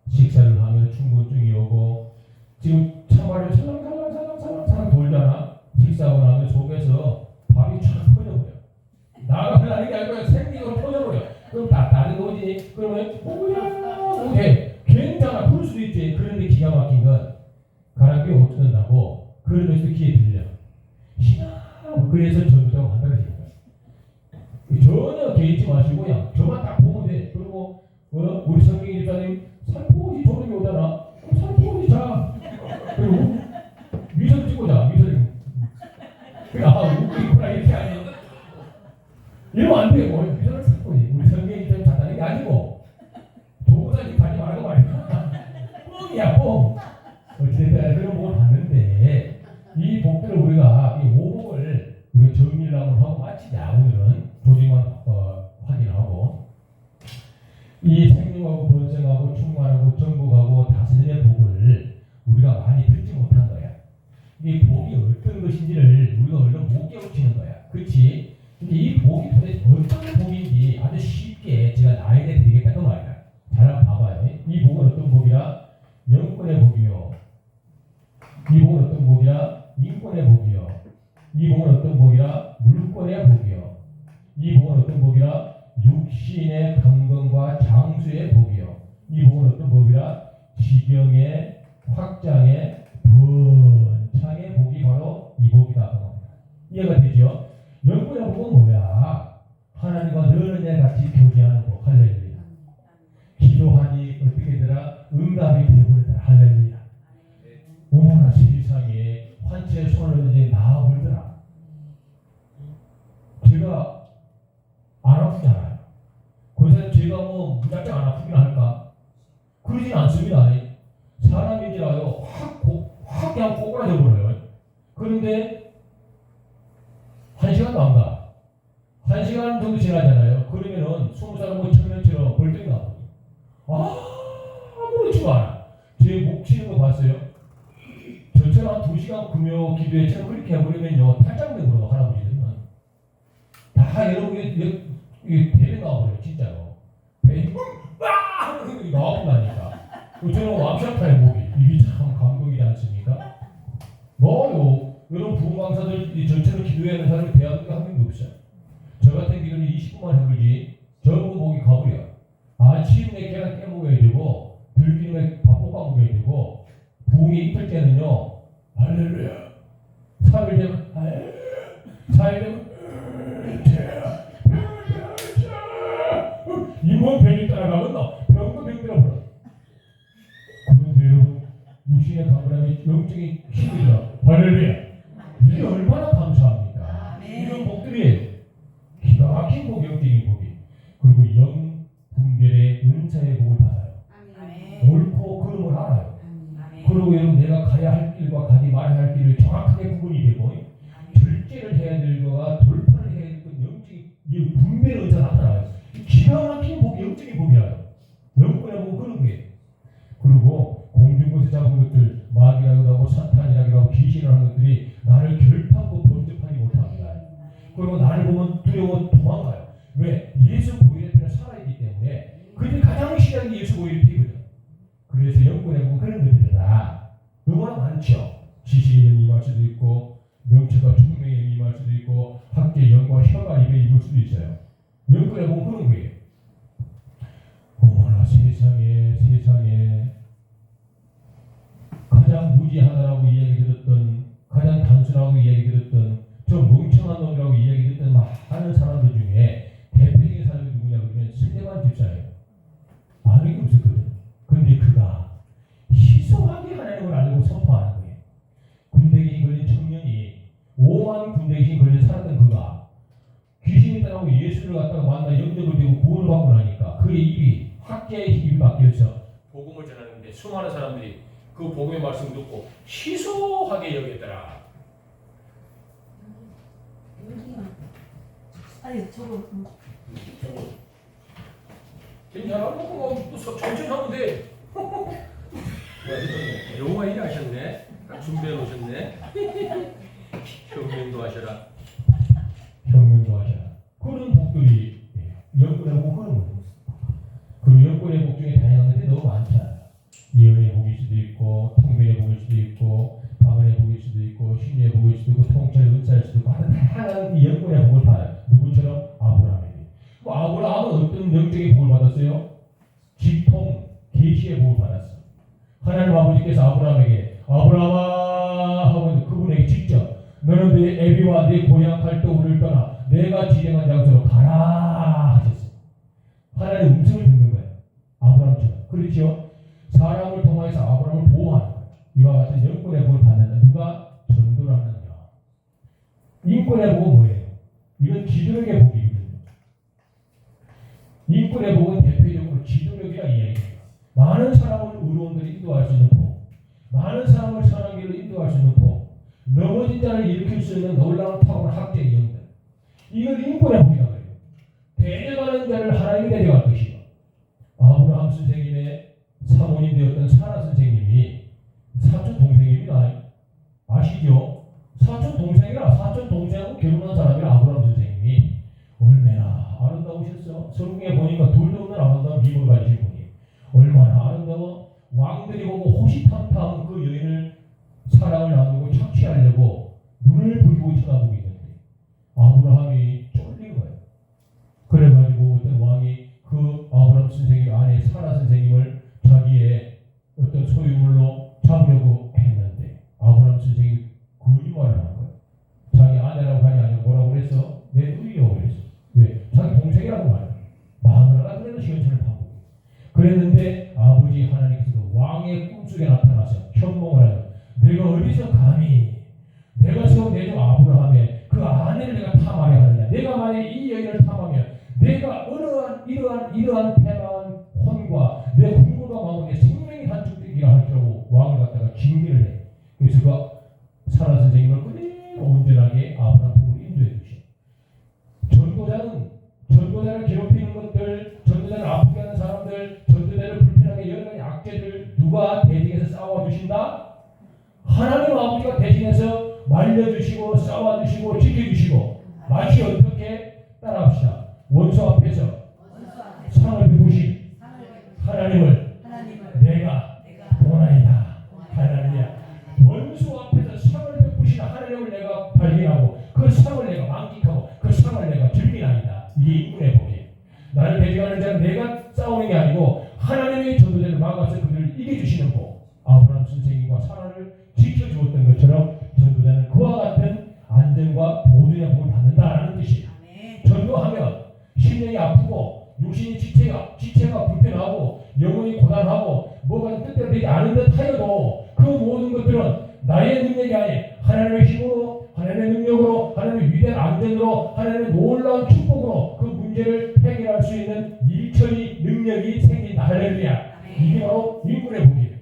식사를 하면 충곤증이 오고 지금 차마를 살랑 돌잖아. 식사하고 나면 속에서 밥이 쫙 퍼져버려. 나가려는 게 아니고 생리적으로 퍼져버려. 그럼 다른 거지. 그러면 오케이 괜찮아. 그럴 수도 있지. 그런데 기가 막힌 건 가락이 없어진다고 그러면서 귀에 들려. 희한하고 그래서 전도자가 만들어지는 거야. 전혀 개의치 마시고 그냥 저만 딱 보면 돼. 그리고 우리 성경의 집사님 살포시 졸음이 오잖아. 그럼 살포시 자. 그리고 미소를 찍고 자. 미소를. 웃고 있구나 이렇게 하니. 이러면 안 돼. 미소를 찍고 우리 성경의 집사님 자다는 게 아니고 도구사님 가지 말라고 말이야. 뻥이야 뻥. 어쨌든 그런 복을 받는데 이 복들을 우리가 이 오복을 우리 정리를 한번 하고 마치자. 오늘은 조직만 확인하고 이 생명하고 번성하고 충만하고 정복하고 다스리는 복을 우리가 많이 듣지 못한 거야. 이 복이 어떤 것인지를 우리가 얼른 못 깨우치는 거야. 그렇지? 근데 이 복이 도대체 어떤 복인지 아주 쉽게 제가 나에게 드리겠다는 말이야. 잘 한번 봐봐요. 이 복은 어떤 복이라? 영권의 복이요. 이 복은 어떤 복이라? 인권의 복이요. 이 복은 어떤 복이라? 물권의 복이요. 이 복은 어떤 복이라? 육신의 강건과 장수의 복이요. 이 복은 어떤 복이라? 지경의 확장의 번창의 복이 바로 이 복이다. 이해가 되죠? 영권의 복은 뭐야? 하나님과 늘 은혜 같이 교제하는 복. 할렐루야. 기도하니 어떻게 되라? 응답이 되어버리더라. 할렐루야. 어머나 세상에 환치에 손을 이제 나아버리더라. 제가 안 아프잖아요. 그래서 제가 뭐 무작정 안 아프긴 할까? 그러진 않습니다. 사람인지라요 확 그냥 꼬꾸라져 버려요. 그런데 1시간도 안 가. 1시간 정도 지나잖아요. 그러면은 20살 뭐 청년처럼 벌떡 나와요. 아무렇지가 않아. 제 목 치는 거 봤어요? 저처럼 한 2시간 금요 기도에 처럼 그렇게 해버리면요 탈장되고요. 할아버지들은 다 여러분이 배에 나와버려요. 진짜로 배에 하면 나와본다니까. 저는 맘샷타의 목이 이게 참 감동이지 않습니까? 너요 여러분 부흥강사들 저처럼 기도하는 사람이 대한민국에 한 명도 없어요. 저 같은 기도는 20분만 해보지 저보고 목이 가버려. 아침에 계란 깨먹어야 되고 들기름에 밥 볶아 먹어야 되고 부흥이 이틀 때는요 할렐루야 3일 되면 할렐루야 4일 되면 잇몸 벨이 따라가면 병도 병들어 버려. 그런데 여러분 육신의 강건함이 영적인 힘이라 할렐루야. 이게 얼마나 감사합니다. 이런 복들이 기가 막힌 복, 영적인 복이. 그리고 영 분별의 은사의 복을 받아요. 옳고 그름을 알아요. 그리고 여러분 내가 가야 할 길과 가지 말아야 할 길을 정확하게 구분이 되고 절제를 해야 될 거와 돌파를 해야 될 건 영적인 분별의 은사가 나타나요. 기가 막힌 복이 영적인 복이라요. 영권에 보면 그런 거예요. 그리고 공중곳에 잡은 것들 마귀라기도 하고 사탄이라기도 하고 귀신을 하는 것들이 나를 결탄코 범접하지 못합니다. 그리고 나를 보면 두려워 도망가요. 왜? 예수 보혈의 피는 살아있기 때문에 그들이 가장 싫어하는 게 예수 보혈의 피거든. 그래서 영권에 보면 그런 것들이다. 너무나 많죠. 지식에 임할 수도 있고 명체가 총명에 임할 수도 있고 학계 영과 혀가 입에 임할 수도 있어요. 영권에 보면 그런 거예요. 어머나 세상에 가장 무지하다라고 이야기 들었던 가장 단순하고 이야기 들었던 저 멍청한 놈이라고 이야기 듣던 많은 사람들 중에 대표적인 사람이 누구냐 그러면 스데반 집사예요. 아는 게 없었거든. 그런데 그가 희소하게 하나님을 알고 선포하는 거예요. 군대기신 걸린 청년이 오만 군대기신 걸려 살았던 그가 귀신이 떠나고 예수를 갖다가 만나 영접을 되고 구원을 받고 나니까 그의 입이 학계의 입이 바뀌어서 복음을 전하는데 수많은 사람들이 그 복음의 말씀을 듣고 희소하게 여겼더라. 아니 저거 괜찮아? 또 천천히 하면 돼. 영화 일 하셨네. 준비해 놓으셨네. 혁명도 하셔라. 혁명도 하셔라. 그런 복들이 영권의 복 그런 거예요. 그리고 영권의 복 중에 다양한 것들이 너무 많잖아요. 예언의 복일 수도 있고 통변의 복일 수도 있고 방언의 복일 수도 있고 신의 복일 수도 있고 통찰의 은사일 수도 있고 다양한 영권의 복을 받아요. 누구처럼? 아브라함에게. 아브라함은 어떤 영적인 복을 받았어요? 직통, 계시의 복을 받았어. 하나님 아버지께서 아브라함에게 아브라함아 하고 그분에게 직접 너는 네 애비와 네 고향 갈대우를 떠나 내가 지정한 장소로 가라 하셨어요. 하나님의 음성을 듣는 거예요. 아브라함처럼. 그렇죠? 사람을 통해서 아브라함을 보호하는 거예요. 이와 같은 영권의 복을 받는다. 누가? 전도를 하느냐. 인권의 복은 뭐예요? 이건 지도력의 복이거든요. 인권의 복은 대표적으로 지도력이라 이야기해요. 많은 사람을 의로운들을 인도할 수 있는 복, 많은 사람을 선한 길로 인도할 수 있는 복, 넘어진 자를 일으킬 수 있는 놀라운 탁월한 학자의 영들. 이걸 인권의 복이라고 해요. 대적하는 자를 하나님이 대적할 것이요. 아브라함 선생님의 사모님 되었던 사라 선생님이 사촌 동생입니다. 아시죠? 사촌 동생이라 사촌 동생하고 결혼한 사람이라 아브라함 선생님이 얼마나 아름다우셨어? 성경에 보니까 둘도 없는 아름다운 미모를 가지신 분이 얼마나 아름다워? 왕들이 보고 호시탐탐 그 여인을 사랑을 나누고 착취하려고 눈을 부비고 쳐다보고 있는데 아브라함이 쫄린 거예요. 그래가지고 어떤 왕이 그 아브라함 선생님 아내 사라 선생님을 자기의 어떤 소유물로 잡으려고 했는데 아브라함 선생님이 거짓말을 한 거예요. 자기 아내라고 하지 않고 뭐라고 그랬어? 내 누이라고 그랬어. 왜? 자기 동생이라고 말해요. 마누라가 그래도 시원찮을 파고. 그랬는데 아버지 하나님께서도 왕의 꿈속에 나타나서 현몽을 하여 내가 어디서 감히 내가 세운 내 종 아브라함의 그 아내를 내가 탐하려 하느냐. 내가 만약 이 여인을 탐하면 내가 이러한 패망한 혼과 내 궁고가 마고 내 생명이 단축되기라 할 거라고 왕을 갖다가 징계를 해. 그래서 그 사라 선생님을 그대로 온전하게 아브라함 부부로 인도해 주셔. 전도자를 괴롭히는 것들, 전도자를 아프게 하는 사람들, 전도자를 불편하게 여러 가지 악죄를 누가 대신해서 싸워주신다? 하나님 아버지가 대신해서 말려주시고 싸워주시고 지켜주시고 마치 어떻게 따라합시다. 원수 앞에서 상을 베푸신 하나님을 내가 보나이다. 하나님이야. 원수 앞에서 상을 베푸신 하나님을 내가 발견하고 그 상을 내가 만끽하고 그 상을 내가 즐기나이다. 이게 인문의 복이에요. 나를 대적하는 자는 내가 싸우는 게 아니고 하나님의 전도자를 막아서 그들을 이겨주시는 복. 아브라함 선생님과 사라를 지켜주었던 것처럼 전도자는 그와 같은 안전과 보존의 복을 받는다라는 뜻이에요. 전도하면 심령이 아프고 육신이 지체가 불편하고 영혼이 고단하고 뭐가 뜻대로 되지 않은 듯 하여도 그 모든 것들은 나의 능력이 아닌 하나님의 힘으로 하나님의 능력으로 하나님의 위대한 안전으로 하나님의 놀라운 축복으로 그 문제를 해결할 수 있는 일처리 능력이 생긴다. 할렐루야. 이게 바로 인문의 복이에요.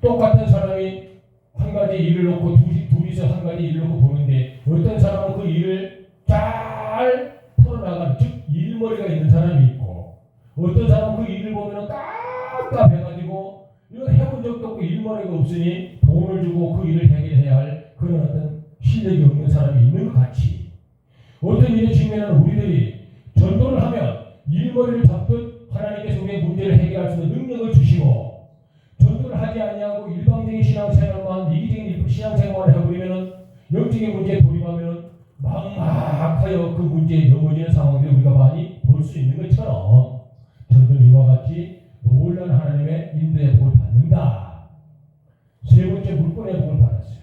똑같은 사람이 한 가지 일을 놓고 둘이서 한 가지 일을 놓고 보는데 어떤 사람은 그 일을 잘 풀어나가는 즉 일머리가 있는 사람이 있고 어떤 사람은 그 일을 보면 깝깝해가지고 이거 해본 적도 없고 일머리가 없으니 돈을 주고 그 일을 해결해야 할 그런 어떤 실력이 없는 사람이 있는 것 같이 어떤 일의 측면에는 우리들이 전도를 하면 일머리를 잡듯 하나님께서 우리의 문제를 해결할 수 있는 능력을 주시고 전도를 하지 아니하고 일방적인 신앙생활만 이기적인 신앙생활을 해버리면 영적인 문제에 돌입하면 막막하여 그 문제에 넘어지는 상황들을 우리가 많이 볼 수 있는 것처럼 전도는 이와 같이 놀라운 하나님의 인도의 복을 받는다. 세 번째 물권의 복을 받았어요.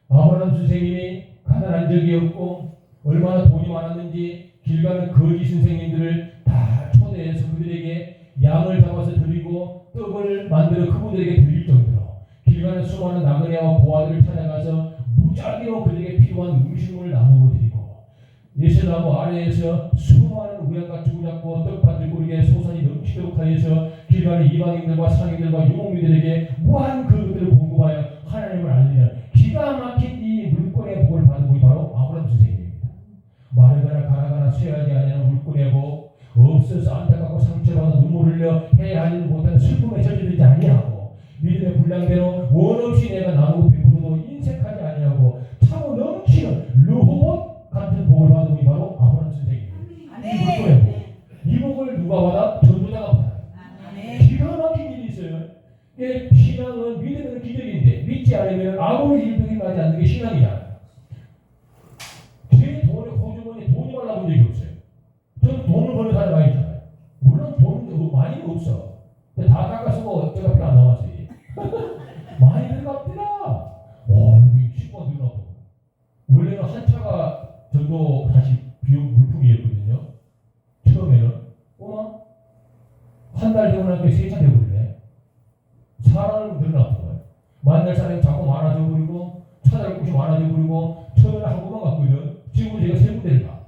아브라함 선생님이 가난한 적이 없고 얼마나 돈이 많았는지 길 가는 거지 선생님들을 다 초대해서 그들에게 양을 잡아서 드리고 떡을 만들어 그분들에게 드릴 정도로 길 가는 수많은 나그네와 고아들을 찾아가서 무작위로 그들에게 필요한 음식물을 나누어 드리고 예슬나무 아래에서 수많은 우양가축을 잡고 떡밭을 꾸리게 소산이 넘치도록 하여서 길 가는 이방인들과 상인들과 유목민들에게 무한 그것들을 공급하여 하나님을 알리는 기가 막힌 이 물권의 복을 받은 분이 바로 아브라함 선생님입니다. 마르거나 가라거나 쇠하지 아니하는 물권의 복 없어서 안타깝고 상처받아 눈물 흘려 해야 할 일 못하는 슬픔에 젖어들지 아니하고 믿음의 분량대로 원없이 내가 나누고 베풀어도 인색하지 아니하고 차고 넘치는 르호봇 같은 복을 받은 분이 바로 아브라함 선생님입니다. 이 물권의 복. 이 복을 누가 받아? 전도자가 받아요. 기가 막힌 일이 있어요. 신앙은 믿으면 기적인데 믿지 않으면 아무리 일병이 나지 않는 게 신앙이잖아요. 제 돈의 호주머니에 돈이 말라본 적이 없어요. 저는 돈을 버는 사람이 아니잖아요. 물론 돈 많이는 없어. 근데 다 깎아 쓰고 어쩌다 필요 안 남았어요. 많이 들어갑니다. 와, 여기 식구가 늘어나고. 원래는 한 차가 전도 다시 비용 물품이었거든요. 처음에는 한 달 되고 나니까 세 차 되버리네. 사람은 늘어나고 거예요. 만날 사람이 자꾸 많아져 버리고 찾아갈 곳이 많아져 버리고 처음에는 한 곳만 갔거든. 지금 제가 세 군데를 가.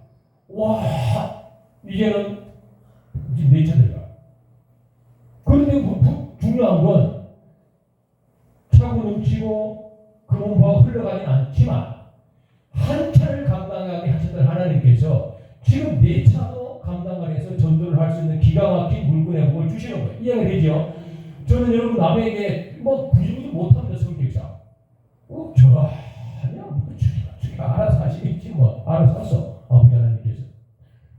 와, 이제는 네 차들 가. 그런데 중요한 건 차고 넘치고 그 몸과 흘러가진 않지만 한 차를 감당하게 하셨던 하나님께서 지금 네 차도 감당을 해서 전도를 할 수 있는 기가 막힌 물건의 복을 주시는 거예요. 이해가 되죠? 저는 여러분 남에게 뭐 구지구지 못합니다. 성격상. 아니야 알아서 하시겠지 뭐 알아서 하소. 아버지 하나님께서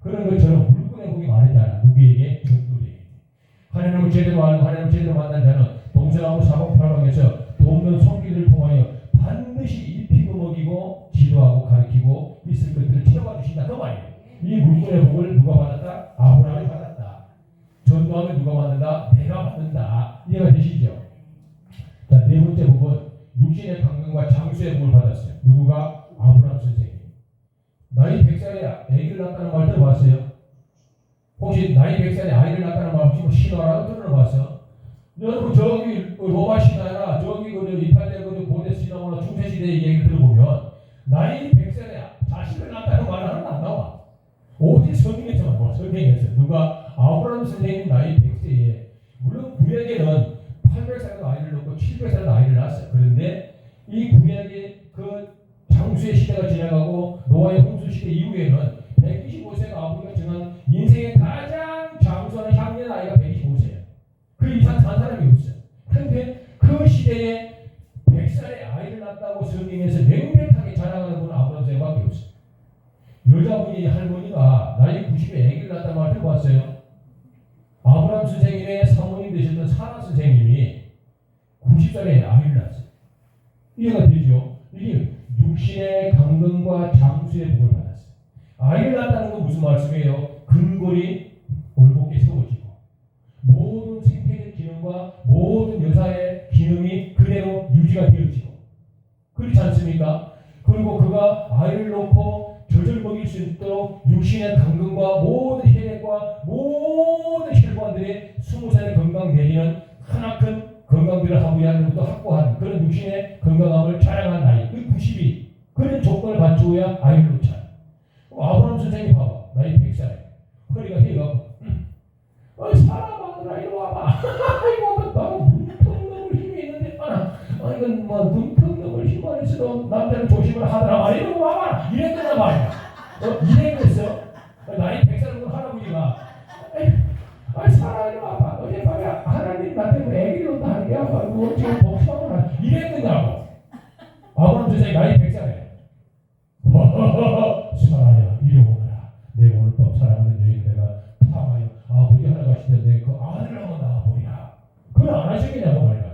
그런 것처럼 물건의 복이 많으잖아. 누구에게? 전도자에게. 하나님을 제대로 알고 하나님을 제대로 만난 자는 동서남북 사방팔방에서 돕는 손길을 통하여 반드시 입히고 먹이고 지도하고 가르치고 있을 것들을 채워 주신다 그 말이에요. 이 물권의 복을 누가 받았다? 아브라함이 받았다. 전도하면 누가 받는다? 내가 받는다. 이해가 되시죠? 자, 네 번째 복은 육신의 강건과 장수의 복을 받았어요. 누구가? 아브라함 선생님. 나이 100살에 아기를 낳았다는 말 들어봤어요? 혹시 나이 100살에 아이를 낳았다는 말 혹시 뭐 신화라고 들어봤어? 여러분 저기 로마 신화나 저기 이탈리아 고대 신화나 중세 시대의 얘기를 들어보면 나이 100살에 자식을 낳았다는 말은 안 나와. 오직 성경에서만 나와. 성경에서 누가 아브라함 선생님 나이 100세에 물론 구약에는 800살도 아이를 낳고 700살도 아이를 낳았어요. 그런데 이 구약의 그 장수의 시대가 지나가고 노아의 홍수 시대 이후에는 125세가 아버지가 정한 인생의 가장 장수하는 향년 나이가 125세예요. 그 이상 산 사람이 없어요. 그런데 그 시대에 100살에 아이를 낳았다고 성경에서 명백하게 자랑하는 분은 아브라함 선생님밖에 없어요. 여자분이 할머니가 나이 90에 아기를 낳았다는 말 들어봤어요? 아브라함 선생님의 사모님 되셨던 사라 선생님이 90살에 아이를 낳았어요. 이해가 되죠? 이게 육신의 강건과 장수의 복을 받았어요. 아이를 낳았다는 건 무슨 말씀이에요? 근골이 올곧게 세워지고 모든 생태적 기능과 모든 여사의 기능이 그대로 유지가 되어지고 그렇지 않습니까? 그리고 그가 아이를 놓고 젖을 먹일 수 있도록 육신의 강건과 모든 혈액과 모든 혈관들의 20살의 건강 내리는 크나큰 건강들을 하부하는 것도 확보한 그런 육신의 건강함을 자랑한 나이 그 90이 그런 조건을 갖추어야 아이를 놓자. 아브라함 선생님 봐봐. 나이 100살 허리가 해가고 사람아 이리 와봐. 이거 나 눈통 넘을 힘이 있는데 이건 뭐 눈통 넘을 힘만 있어도 남자는 조심을 하더라. 이리 와봐. 이랬단 말이야. 이랬겠어. 나이 100살 할아버지가 사람아 이리 와봐. 어젯밤에 하나님 나한테 애기를 온다 하는 게야. 뭐 지금 복수하고 나 이랬느냐고. 아브라함 선생님 나이 100살에 사라야 이리 오너라. 내가 오늘 밤 사랑하는 여인을 내가 파마요. 아버지 하나 가시던 내가 그 아들을 한번 낳아보리라. 그걸 안 하시겠냐고 말이야.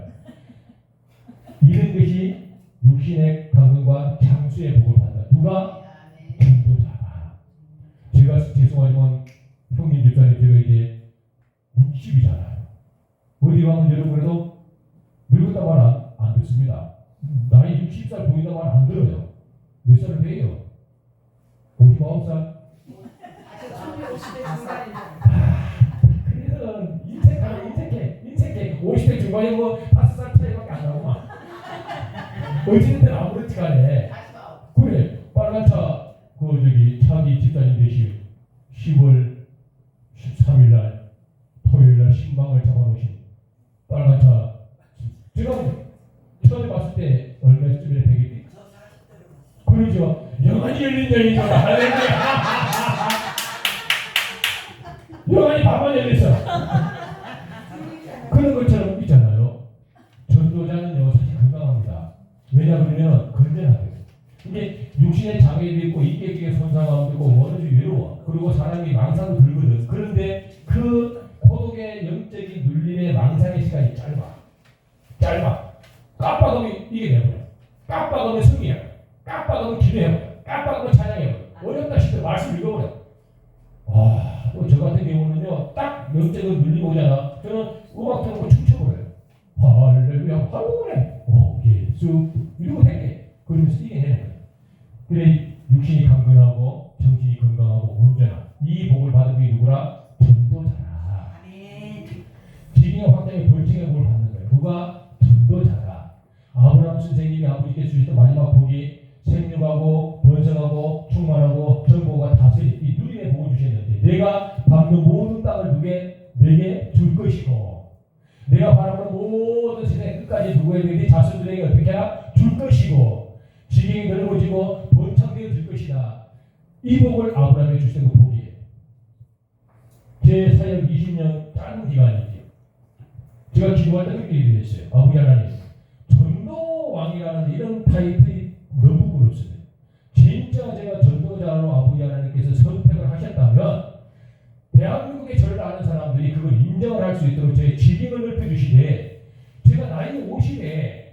이런 것이 육신의 강건과 장수의 복을 받는다. 누가? 전도자가. 제가 죄송하지만 형님 집사님 제가 이제 60이잖아요. 어디 가면 여러분에도 늙었다 말 안 듣습니다. 나이 60살 보인다 말 안 들어요. 몇 살을 배요? 59살? 그래서 인색해 50대 중반에 뭐 5살 차이밖에 안 나구만. 어쨌든 아무렇지 간에 그래 빨간 차 차기 집사님 되시 10월 13일날 토요일날 신방을 잡아놓으신 빨간 차 제가 처음에 봤을 때 얼마쯤에 되겠지? 그러죠. 영안이 열린 여인이죠. 영안이 반만 열렸어. 그런 것처럼 있잖아요. 전도자는요 사실 건강합니다. 왜냐 그러면 건전하거든요. 이게 육신의 장애도 있고 인격적인 손상함도 있고 원어지 외로워. 그리고 사람이 망상도 들거든. 그런데 그 고독의 영적인 눌림의 망상의 시간이 짧아. 깜빡하면 이게 돼버려. 깜빡하면 승리야. 깜빡하면 기도해버려. 깜빡하면 찬양해버려. 어렵다 싶으면 말씀 읽어버려. 저 같은 경우는요 딱 영적인 눌림 오잖아. 저는 음악 듣고 춤춰버려요. 할렐루야 할렐루야 예수 이러고 되게 그러면서 이겨내는 거예요. 그래 육신이 강건하고 정신이 건강하고 온전한 이 복을 받은 분이 누구라? 전도자라. 지경의 확장의 벌칙의 복을 받는 거예요. 누가? 전도자라. 아브라함 선생님이 아버지께 주셨던 마지막 복이 생육하고 번성하고 충만하고 전복과 다스리 이 누림의 복을 주셨는데 내가 밟는 모든 땅을 내게 줄 것이고 내가 바라보는 모든 세상 끝까지 누구에게 네 자손들에게 어떻게 하라? 줄 것이고 지경이 넓어지고 번창되어 줄 것이다. 이 복을 아브라함에게 주신 그 복이에요. 제 사역 20년 짧은 기간이지. 제가 기도할 때 그렇게 얘기했어요. 아버지 하나님 전도왕이라는 이런 타이틀이 너무 부끄럽습니다. 진짜 제가 전도자로 아버지 하나님께서 선택을 하셨다면 대한민국의 저를 아는 사람들이 그걸 인정을 할 수 있도록 제 지경을 넓혀주시되 제가 나이 50에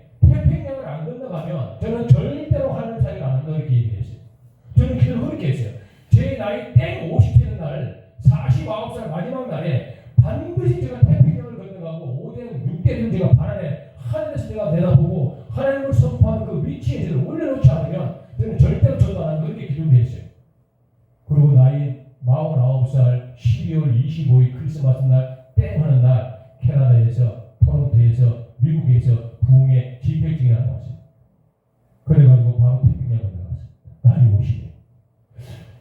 절대로 하는 사이가 안 한다고 이렇게 얘기했어요. 저는 그걸 그렇게 했어요. 제 나이 땡 50 되는 날 49살 마지막 날에 반드시 제가 태평양을 건너가고 5대 6대를 제가 하늘에서 내가 내다보고 하나님을 선포하는 그 위치에 저를 올려놓지 않으면 저는 절대로 전도 안 한다고 이렇게 기도를 했어요. 그리고 나이 49살 12월 25일 크리스마스 날 땡 하는 날 캐나다에서 토론토에서 미국에서 부흥의 집회증이 나왔어요. 그래가지고 바로 태평양 건너갔어요. 나이 50에.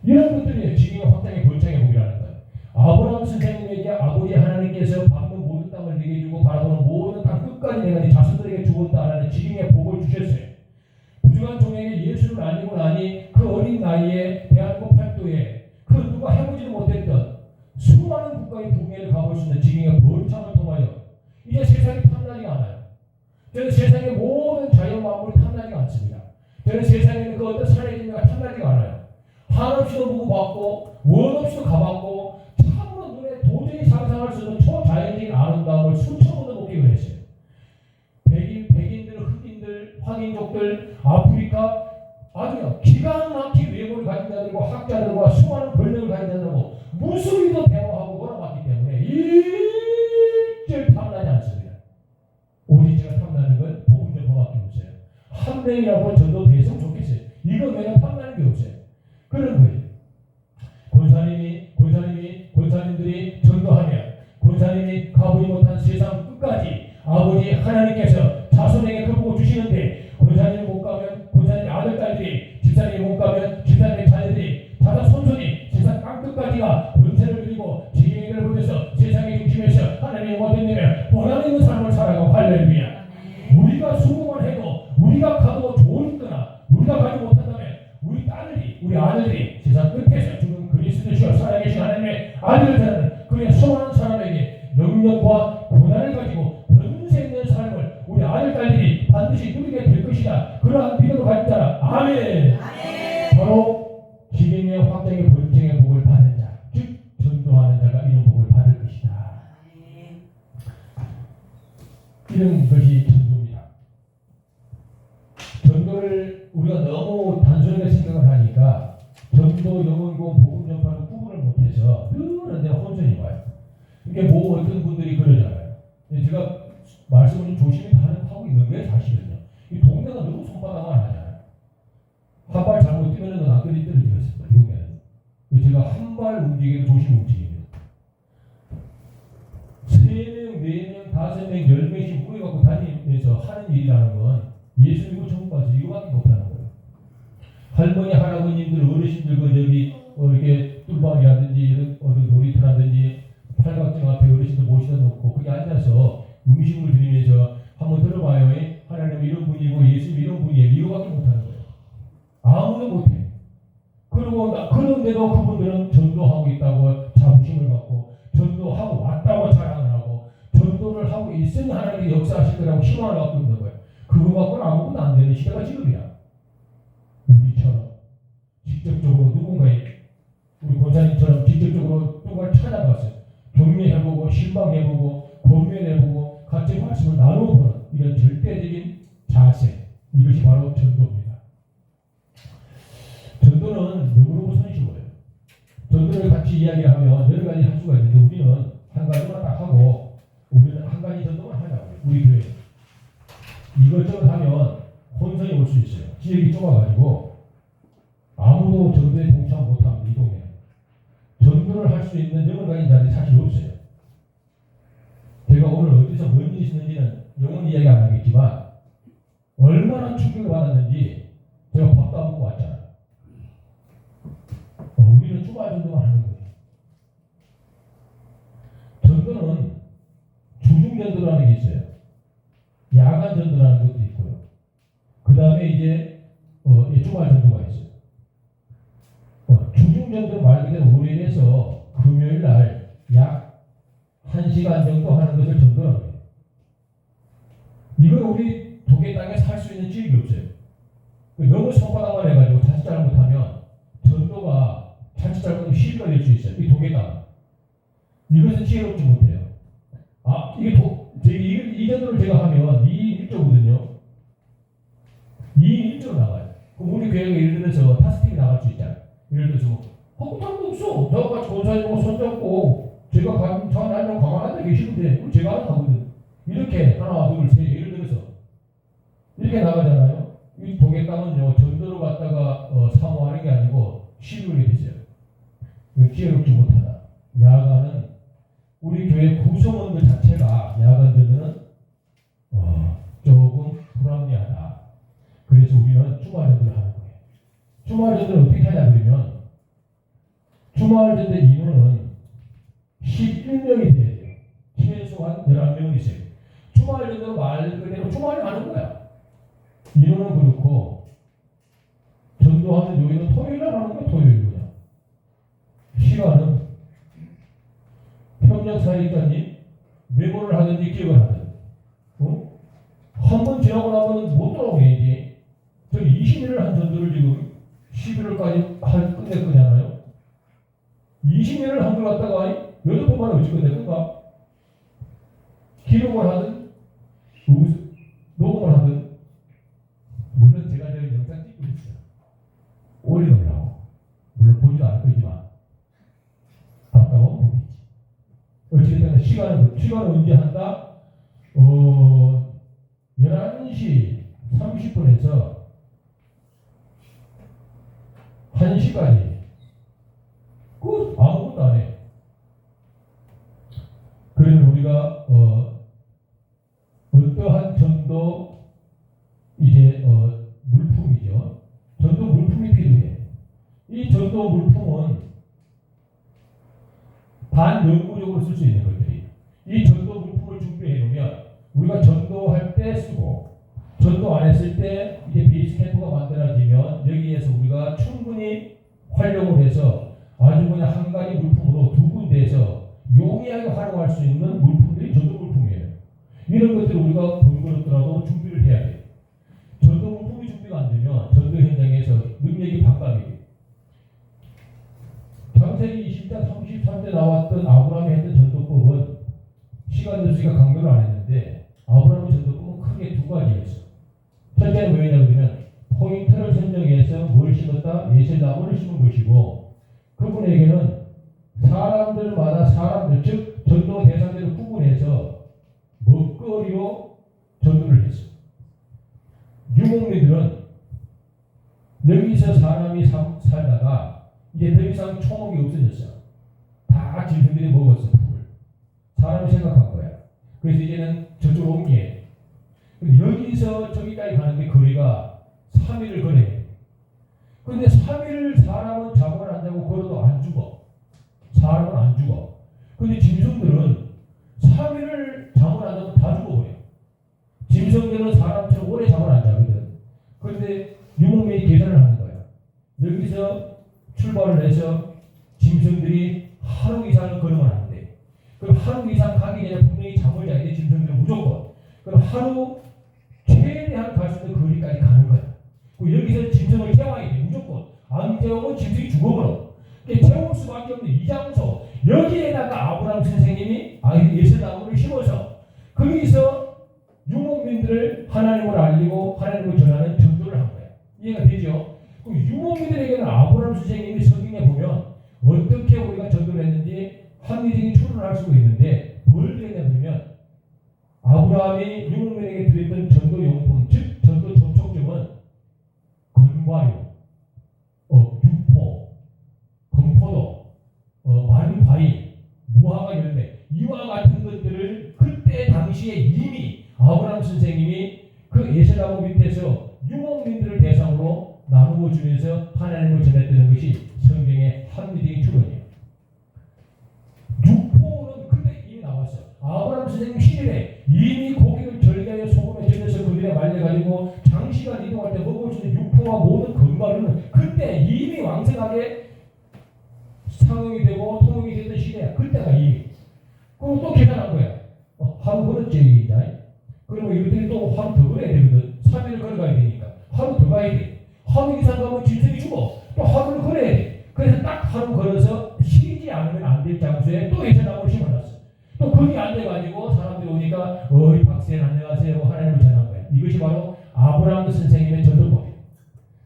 이런 것들이 지금의 확장의 권장의 복이라는 거예요. 아브라함 선생님에게 아버지 하나님께서 밟는 모든 땅을 내게 주고 바라보는 모든 땅 끝까지 내가 네 자손들에게 주었다라는 지금의 복을 주셨어요. 부족한 종에게 예수를 알리고 나니 그 어린 나이에 대한민국 팔도에 그 누가 해보지도 못했던 수많은 국가의 북미를 가볼 수 있는 지금의 번창을 통하여 이제 세상이 탐나지가 않아요. 저는 세상의 모든 자연 만물이 탐나지가 않습니다. 저는 세상에 있는 그 어떤 사회인들과 탐나지가 않아요. 한없이도 보고 봤고 원없이도 가봤고 참으로 눈에 도저히 상상할 수 없는 초자연적인 아름다움을 수천 번도 목격을 했어요. 백인들, 흑인들, 황인족들, 아프리카 아주 기가 막힌 외모를 가진 자들과 학자들과 수많은 권력을 가진 자들하고 무수히도 대화하고 몰아봤기 때문에 일절 탐나지 않습니다. 오직 제가 탐나는 건 복음 전파밖에 없어요. 한 명이라도 전도 됐으면 좋겠어요. 이거 외에 탐나는 게 없어요. 그런 거예요. 권사님들이 전도하면 권사님이 가보지 못한 세상 끝까지 아버지 하나님께서 자손에게 그 복을 주시는데 권사님이 못 가면 권사님의 아들 딸들이 집사님이 못 가면 집사님의 자녀들이 자손 손손이 세상 땅끝까지가 권세를 드리고 지경을 보면서 세상의 중심에서 하나님의 모든 일을 원하는 있는 삶을 살아가고 할렐루야. 우리가 수고만 해도 우리가 가도 좋으니까 우리가 가지 못한다면 우리 딸들이 우리 아들들이 세상 끝에서 죽은 그리스도시여 살아계신 하나님의 아들을 되는 그의 수많은 사람에게 영역과 고난을 가지고 권세 있는 삶을 우리 아들 딸들이 반드시 누리게 될 것이다. 그러한 믿음을 가진 자라. 아멘. 바로 기능의 확장의 번창의 복을 받는 자, 즉 전도하는 자가 이런 복을 받을 것이다. 이런 것이 전도입니다. 전도를 우리가 너무 단순하게 생각을 하니까 전도, 영혼공, 복음 전파는 구분을 못해서 늘 내가 혼선이 와요. 이게 뭐 어떤 분들이 그러잖아요. 제가 말씀을 좀 조심히 하고 있는 게 사실은요. 이 동네가 너무 손바닥만 하잖아요. 한 발 잘못 뛰면 남들이 떨어지겠습니다. 이 동네는. 제가 한 발 움직이면 조심히 움직입니다. 3명, 4명, 5명, 10명씩 모여갖고 다니면서 하는 일이라는 건 예수 믿고 천국 가서 이거밖에 못하는 거예요. 할머니, 할아버님들, 어르신들 이렇게 뚫방이라든지 어느 놀이터라든지 팔각정 앞에 어르신들 모시다 놓고 거기 앉아서 음식물 드리면서 한번 들어봐요. 하나님 이런 분이고 예수 이런 분이에요. 이거밖에 못하는 거예요. 아무도 못해. 그런데도 그분들은 전도하고 있다고 자부심을 갖고 전도하고 왔다고 자랑을 하고 전도를 하고 있으니 하나님이 역사하실 거라고 희망을 갖고 있는 거예요. 그거 갖고는 아무것도 안 되는 시대가 지금이야. 우리처럼 직접적으로 누군가의 우리 권사님처럼 직접적으로 누군가를 찾아갔어요. 격려해보고 신방해보고 권면해보고 같이 말씀을 나눠보는 이런 절대적인 자세, 이것이 바로 전도입니다. 전도는 너무너무 손쉬워요. 전도를 같이 이야기하면 여러 가지 할 수가 있는데 우리는 한 가지만 딱 하고 우리는 한 가지 전도만 하자고요. 우리 교회 이것저것 하면 혼선이 올 수 있어요. 지역이 좁아가지고 아무도 전도에 동참 못합니다. 이 동네는. 전도를 할 수 있는 영을 가진 자들이 사실 없어요. 제가 오늘 어디서 뭔 일이 있었는지는 영원 이야기 안 하겠지만 얼마나 충격을 받았는지 제가 밥도 안 먹고 왔잖아요. 우리는 주말 전도만 하는 거예요. 전도는 주중 전도라는 게 있어요. 야간 전도라는 것도 있고요. 그 다음에 이제 주말 전도가 있어요. 주중 전도 말 그대로 월요일에서 금요일 날 약 1시간 정도 하는 것을 전도라는 거예요. 이건 우리 도계 땅에 살 수 있는 지역이 없어요. 너무 손바닥만 해가지고 자칫 잘못하면 전도가 자칫 잘못하면 시비가 될 수 있어요. 이 도계 땅. 이것은 지혜롭지 못해요. 이 전도를 제가 하면 2인 1조거든요. 2인 1조로 나가요. 그럼 우리 교회가 예를 들어서 타스팀이 나갈 수 있잖아요. 예를 들어서 뭐 허구탕도 없어. 저같이 권사님하고 손잡고 제가 나랑 가만히 앉아 계시는데 제가 하거든. 이렇게 하나 둘 셋 예를 들어서 이렇게 나가잖아요. 이 도객감은요 전도로 갔다가 사모하는 게 아니고 시비를 했어요. 기회를 얻지 못하다. 야간은 우리 교회 구성원들 자체가 야간 전도는 조금 불합리하다. 그래서 우리는 주말 전도를 하는 거예요. 주말 전도를 어떻게 하냐 그러면 주말 전도 인원은 11명이 돼야 돼요. 최소한 11명은 있어요. 주말 전도로 말 그대로 주말에 하는 거야. 인원은 그렇고 전도하는 요일은 토요일에 하는 거야. 토요일 그냥. 시간은 협력사역자님 메모를 하든지 기억을 하든 한 번 지나고 나면 못 돌아오겠지. 저 20일을 한 전도를 지금 11월까지 끝낼 거잖아요. 20일을 한 걸 갖다가 8번만 어찌 끝낼 건가? 기록을 하든 녹음을 하든 물론 제가 저 영상 찍고 있어요. 올려놓으라고. 물론 보지도 않을 거지만 답답하면 보겠지. 어찌됐든 시간은 언제 한다? 11시 30분에서 1시까지 아무것도 안 해. 그러면 우리가 어떠한 전도 이제 물품이죠. 전도 물품이 필요해. 이 전도 물품은 반영구적으로 쓸 수 있는 것들이 이 전도 물품을 준비해 놓으면 우리가 전도할 때 쓰고 전도 안 했을 때 이제 베이스 캠프가 만들어지면 여기에서 우리가 충분히 활용을 해서 아주 그냥 한 가지 물품으로 두 군데에서 용이하게 활용할 수 있는 물품들이 전도 물품이에요. 이런 것들을 우리가 번거롭더라도 준비를 해야 돼요. 전도 물품이 준비가 안 되면 전도 현장에서 능력이 반감이 돼요. 창세기 20장 33대 나왔던 아브라함이 했던 전도법은 시간 없으니까 강조를 안 했는데 아브라함의 전도법은 크게 두 가지였어요. 첫째는 뭐냐면 그러면 포인트를 선정해서 뭘 심었다? 예세나무를 심은 것이고 그분에게는 사람들 즉 전도 대상자를 구분해서 먹거리로 전도를 했어요. 유목민들은 여기서 사람이 살다가 이제 더 이상 초목이 없어졌어요. 다 짐승들이 먹었어. 풀을. 사람이 생각한 거야. 그래서 이제는 저쪽으로 옮겨. 근데 여기서 저기까지 가는데 거리가 3일을 걸어요. 근데 3일 사람은 잠을 안 자고 걸어도 안 죽어. 사람은 안 죽어. 근데 짐승들은 3일을 잠을 안 자도 다 죽어버려요. 짐승들은 사람처럼 오래 잠을 안 자거든. 그런데 유목민이 계산을 하는 거야. 여기서 출발을 해서 짐승들이 하루 이상을 걸으면 안 돼. 그럼 하루 이상 가기 전에 분명히 잠을 자야 돼. 짐승들은 무조건. 그럼 하루 최대한 갈 수 있는 거리까지 가는 거야. 여기서 짐승을 태워야 돼. 무조건. 안 태우면 짐승이 죽어버려. 태울 수밖에 없는 이 장소. 여기에다가 아브라함 선생님이 예수나무를 심어서 거기서 유목민들을 하나님을 알리고 하나님을 전하는 전도를 한 거야. 이해가 되죠? 그럼 유목민들에게는 아브라함 선생님이 성경에 보면 어떻게 우리가 전도를 했는지 합리적인 추론을 할 수가 있는데 뭘 되냐면 아브라함이 유목민에게 드렸던 전도 용품, 즉 전도 접촉점은 건과류, 육포, 건포도, 마른 과일, 무화과 열매 이와 같은 것들을 그때 당시에 이미 아브라함 선생님이 그 예세나무 밑에서 유목민들을 대상으로 나누어 주면서 하나님을 전했다는 것이 성경의 합리적인 추론이에요. 육포는 그때 이미 나왔어요. 아브라함 선생님 시절에 이미 고기를 절개하여 소금에 절여서 그들에 말려가지고 장시간 이동할 때 먹을 수 있는 육포와 모든 건과류는 그때 이미 왕성하게 상용이 되고 통용이 되던 시대야. 그때가 이미. 그리고 또 계산한 거야. 하루 걸었지 얘기다. 그러면 이것들이 또 하루 더 걸어야 되거든. 3일을 걸어가야 되니까. 하루 더 가야 돼. 하루 이상 가면 짐승이 죽어. 또 하루를 걸어야 돼. 그래서 딱 하루 걸어서 쉬지 않으면 안 될 장소에 또 예세나무를 심어놨어. 또 거기 앉아가지고 사람들이 오니까 박사님 안녕하세요 하나님을 전한 거야. 이것이 바로 아브라함 선생님의 전도법이에요.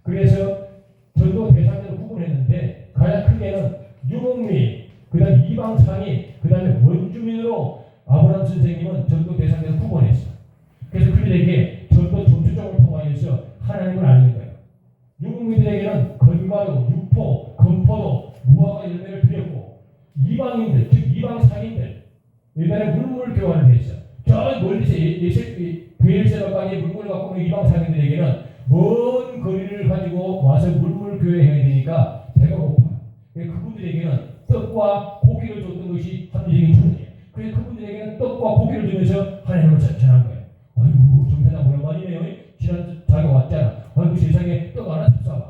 그래서 전도 대상자를 구분했는데 가장 크게는 유목민, 그다음 이방상인, 그다음에 원주민으로 아브라함 선생님은 전도 대상자를 구분했어. 그래서 그들에게 전도 전투적을 통하여서 하나님을 알는 거예요. 유목민들에게는 건과도, 육포, 건포도, 무화과 열매를 드렸고, 이방인들, 즉 이방상인들, 옛날에 물물 교환을 했어. 저 멀리서 베엘세바까지 물건을 갖고 오는 이방상인들에게는 먼 거리를 가지고 와서 물물 교회해야 되니까 배가 고파. 그분들에게는 떡과 고기를 줬던 것이 합리적인 주문이에요. 그래서 그분들에게는 떡과 고기를 주면서 하나님을 전한 거예요. 아이고 정사장 오랜만이네요. 지난 자기가 왔잖아. 아이고 세상에 떡 하나 잡숴봐.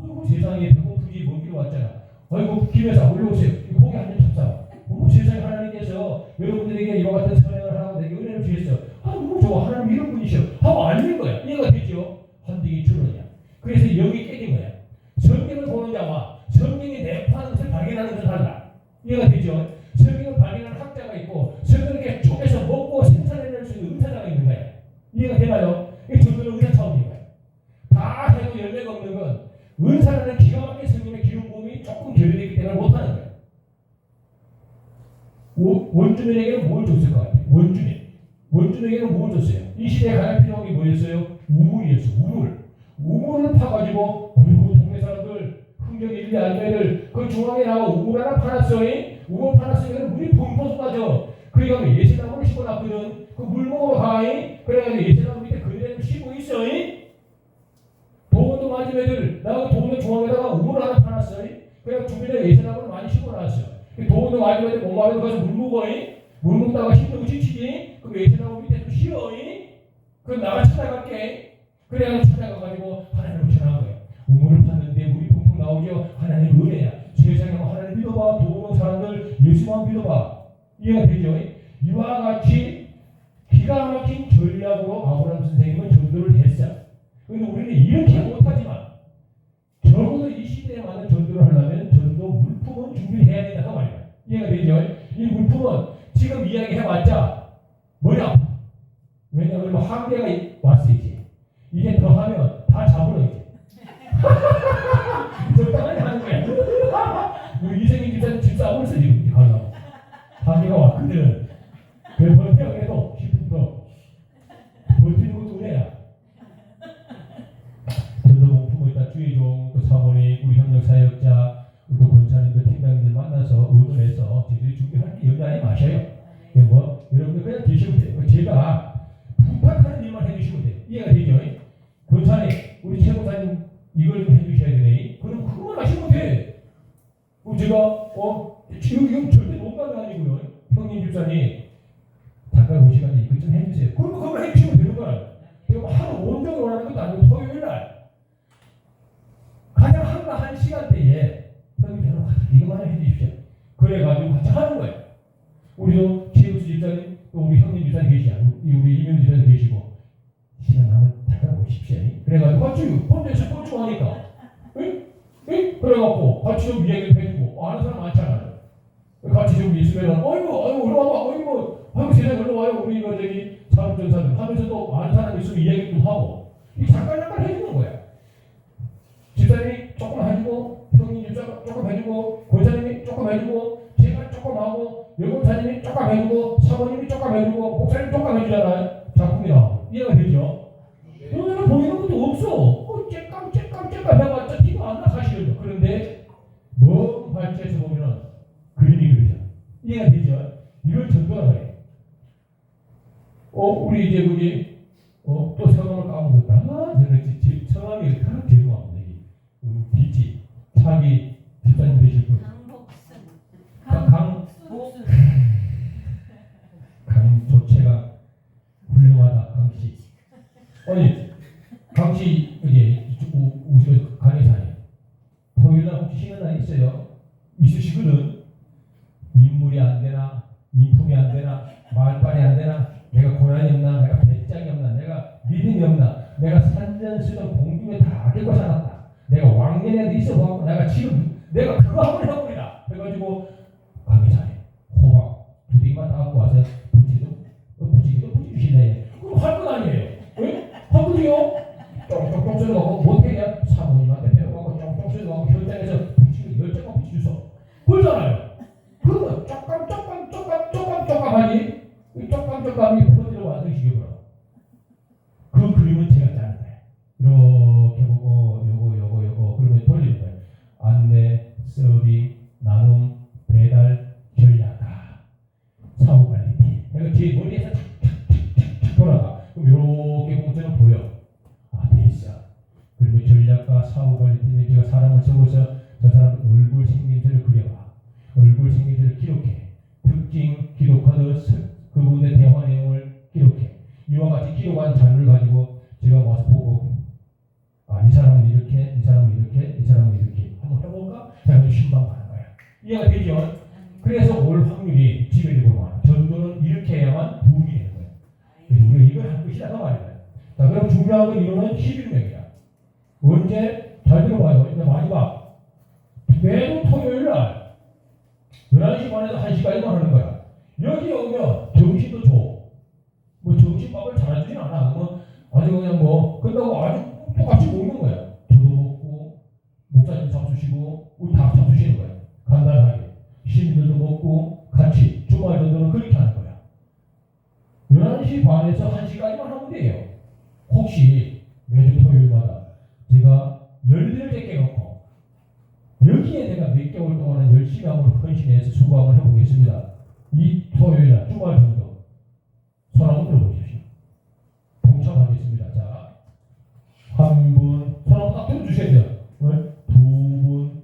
아이고 세상에 배고프지 먹기로 왔잖아. 아이고 김여사 올라오세요. 고기 한 점 잡숴봐. 어머 세상에 하나님께서 여러분들에게 이와 같은 선행을 하라고 내게 은혜를 주셨어. 아 너무 좋아. 하나님 이런 분이셔. 하고 알린 거야. 이해가 되죠? 헌딩이 주론이야. 그래서 여기 깨진 거야. 성경을 보는 자와 성경이 내포하는 것을 발견하는 것을 한다. 이해가 되죠? 성경을 발견하는 학자가 있고 성경을 쪼개서 먹고 생산해낼 수 있는 의사자가 있는 거야. 이해가 되나요? 이게 전도는 의사 차원인 거야. 다 해도 열매가 없는 건 은사라는 기가 막힌 성령의 기름 부음이 조금 결여되기 때문에 못하는 거야. 원주민에게는 뭘 줬을 것 같아요? 원주민에게는 뭘 줬어요? 이 시대에 가장 필요한 게 뭐였어요? 우물이었어. 우물을 파가지고 어이구 동네 사람들 흥정 1, 2 아니면들 그 중앙에 나와 우물 하나 파놨어요. 우물 파놨으면 물이 펑펑 쏟아져. 그러니까 예세나무를 심어놨거든. 그 물 먹으러 가잉. 그래가지고 예세나무 밑에 그네를 심고 있어잉. 도원도 맞은 애들 나가 도원도 중앙에다가 우물 하나 파놨어요. 그래서 주변에 예세나무를 많이 심어놨어. 도원도 맞은 애들 목마르고 가서 물 먹어잉. 물 먹다가 힘들고 지치지. 그 예세나무 밑에 좀 쉬어잉. 그럼 나가 찾아갈게. 그래가지고 찾아가가지고 하나님을 전한 거예요. 우물을 팠는데 물이 펑펑 나오죠. 하나님 은혜야. 세상에 하나님 믿어봐. 도우는 사람들 예수만 믿어봐. 이해가 되죠? 이와 같이 기가 막힌 전략으로 아브라함 선생님은 전도를 했어. 그런데 우리는 이렇게 못하지만 적어도 이 시대에 맞는 전도를 하려면 전도 물품은 준비를 해야 된다고 말이야. 이해가 되죠? 이 물품은 지금 이야기해봤자 머리 아파. 왜냐하면 한계가 왔어 이제. 이제 더 하면 다 잡으러 이제. 적당하게 하는 거야. 우리 이생민 집사님 집 싸움을 써 지금 가려고. 한계가 왔거든. 그래 버텨야 해도 10분 더 버티는 것도 은혜야. 전도 목품을 일단 주의종 또 사모님 우리 협력 사역자 또 권사님들 팀장님들 만나서 의논해서 저희들이 준비할 게 연락이 마셔요. 뭐 여러분들 그냥 계시면 돼요. 제가 부탁하는 일만 해주시면 돼요. 이해가 되죠? 권사님 우리 최고사님 이걸 좀 해주셔야 되네. 그럼 그것만 하시면 돼. 제가 지금 절대 농담이 아니고요. 형님 집사님 잠깐 오시면 이것 좀 해주세요. 그걸 해주시면 되는 거야. 제가 하루 온종일 원하는 것도 아니고 토요일날 가장 한가한 시간대에 형님 저는 이것만 해주십시오. 그래가지고 같이 하는 거예요. 우리도 최우수 집사님 또 우리 형님 집사님 계시야. 우리 이명 집사님 계시고 시간 나면 잠깐 오십시오. 그래가지고 같이 혼자서 꼴찌하니까 그래갖고 같이 좀 이야기를 해주고 아는 사람 많잖아요. 같이 좀 있으면 어이구 우리 와봐 어이구 세상에 놀러 와요. 우리 이거 저기 사업전사들 하면서 또 아는 사람 있으면 이야기 좀 하고 이 잠깐 해주는 거야. 집사님이 조금 해주고 형님 집사 조금 해주고 권사님이 조금 해주고 제가 조금 하고 여권사님이 조금 해주고 사모님이 조금 해주고 목사님 조금 해주잖아요. 작품이 나오고 이해가 되죠? 너네는 보이는 것도 없어. 째깍 해봤자 티가 안 나 사실은. 그런데 먼 발치에서 보면은 그림이 그리죠. 이해가 되죠? 이걸 전도라 그래. 우리 이제 거기 또 성함을 까먹었다. 저는 성함이 참 죄송합니다. 뒷집 차기 집사님 되실 분. 강조체가 훌륭하다. 강씨. 아니 강씨 이제 우리 강의사님. 토요일날 혹시 쉬는 날 있어요? 있으시거든. 인물이 안 되나, 인품이 안 되나, 말빨이 안 되나, 내가 고난이 없나, 내가 배짱이 없나, 내가 믿음이 없나, 내가 산전수전 공중에 다 들고 살았다. 내가 왕년에도 있어보고 내가 지금 내가 그거 한번 해봅니다. 그래가지고 강의사님 호박 두 딩만 다 갖고 와서 부지기도 부지주실래? 그럼 할 건 아니에요. 왜? 하거든요. 쫑쫑쫑 썰어갖고 못해 그냥 사모님 사후관리팀에 제가 사람을 적어서 저 사람 얼굴 생김새를 그려봐. 얼굴 생김새를 기록해. 특징 기록하듯 그분의 대화 내용을 기록해. 이와 같이 기록한 자료를 가지고 제가 와서 보고 이 사람은 이렇게, 이 사람은 이렇게, 이 사람은 이렇게 한번 해볼까? 해가지고 신방하는 거야. 이해가 되죠? 그래서 올 확률이 지배적으로 많아. 전도는 이렇게 해야만 부흥이 되는 거야. 그래서 우리가 이걸 할 것이다 그 말이야. 자, 그럼 중요한 건 이거는 11명이야. 언제? 잘 들어봐요. 이제 많이 봐. 매주 토요일 날 11시 반에서 1시까지만 하는 거야. 여기 오면 점심도 줘. 뭐 점심밥을 잘해주진 않아. 뭐 아주 그냥 뭐 끝나고 아주 똑같이 먹는 거야. 저도 먹고 목사님 잡수시고 우리 다 잡수시는 거야. 간단하게. 시민들도 먹고 같이 주말 정도는 그렇게 하는 거야. 11시 반에서 1시까지만 하면 돼요. 혹시 매주 토요일마다 제가 열대를 깨놓고 여기에 내가 몇 개월 동안은 열심히 한번 헌신해서 수고함을 해보겠습니다. 이 토요일날 주말 정도 손 한번 들어보십시오. 동참하겠습니다. 자, 한 분 손 한번 딱 들어주셔야 돼요. 두 분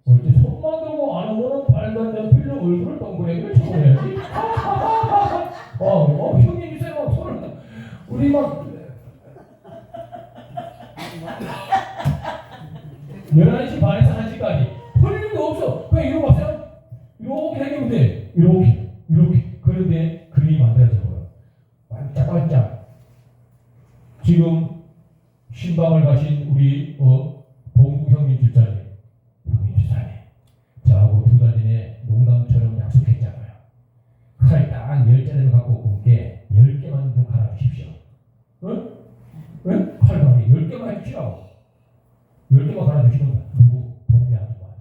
어째 손만 들고 안 오면 빨간 연필로 얼굴을 동그랗게 쳐버려야지. 형님 주세요. 손을 우리 막 11시 반에서 1시까지 할 일도 없어. 그냥 이러고 봤어요. 이렇게 해주면 돼. 이렇게. 그런데 그림이 만들어져요. 반짝반짝. 지금 신방을 가신 우리 봉구 형님 집사님. 저하고 2달 전에 농담처럼 약속했잖아요. 칼 딱 10자리를 갖고 온 게 10개만 좀 갈아주십시오. 응? 칼감이 10개만 해주시라고. 10개만 갈아주시는 거야. 누구? 동네 아줌마들,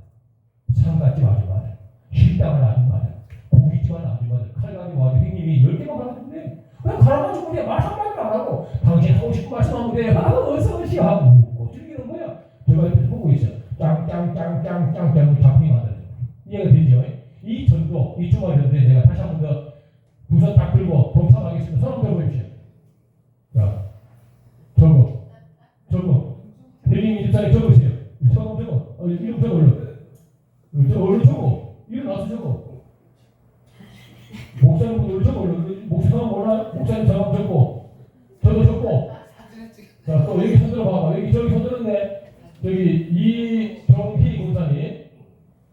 상갓집 아줌마들, 식당을 아줌마들, 고깃집하는 아줌마들, 칼감이 와도 형님이 10개만 갈아주는데 그냥 갈아가지고 그냥 말 한마디도 안 하고 당신 하고 싶은 말씀하면 돼. 어서 오시 하고 웃고 즐기는 거야. 제가 옆에서 보고 있어요. 짱짱짱짱짱 작품이 만들어져. 이해가 되죠? 이 전도, 이 주말 전도에 내가 다시 한 번 더 두 손 딱 들고 동참하겠습니다. 손 한번 들어보십시오. 자, 저거. 대리님 집사님 적으세요. 성함 적어. 이름 적어 얼른 적어. 일어나서 적어. 목사님 얼른 적어. 목사 성함 몰라? 목사님 성함 적고. 저도 적고. 자, 또 여기 손 들어봐봐. 저기 손 들었네. 저기 이정희 목사님.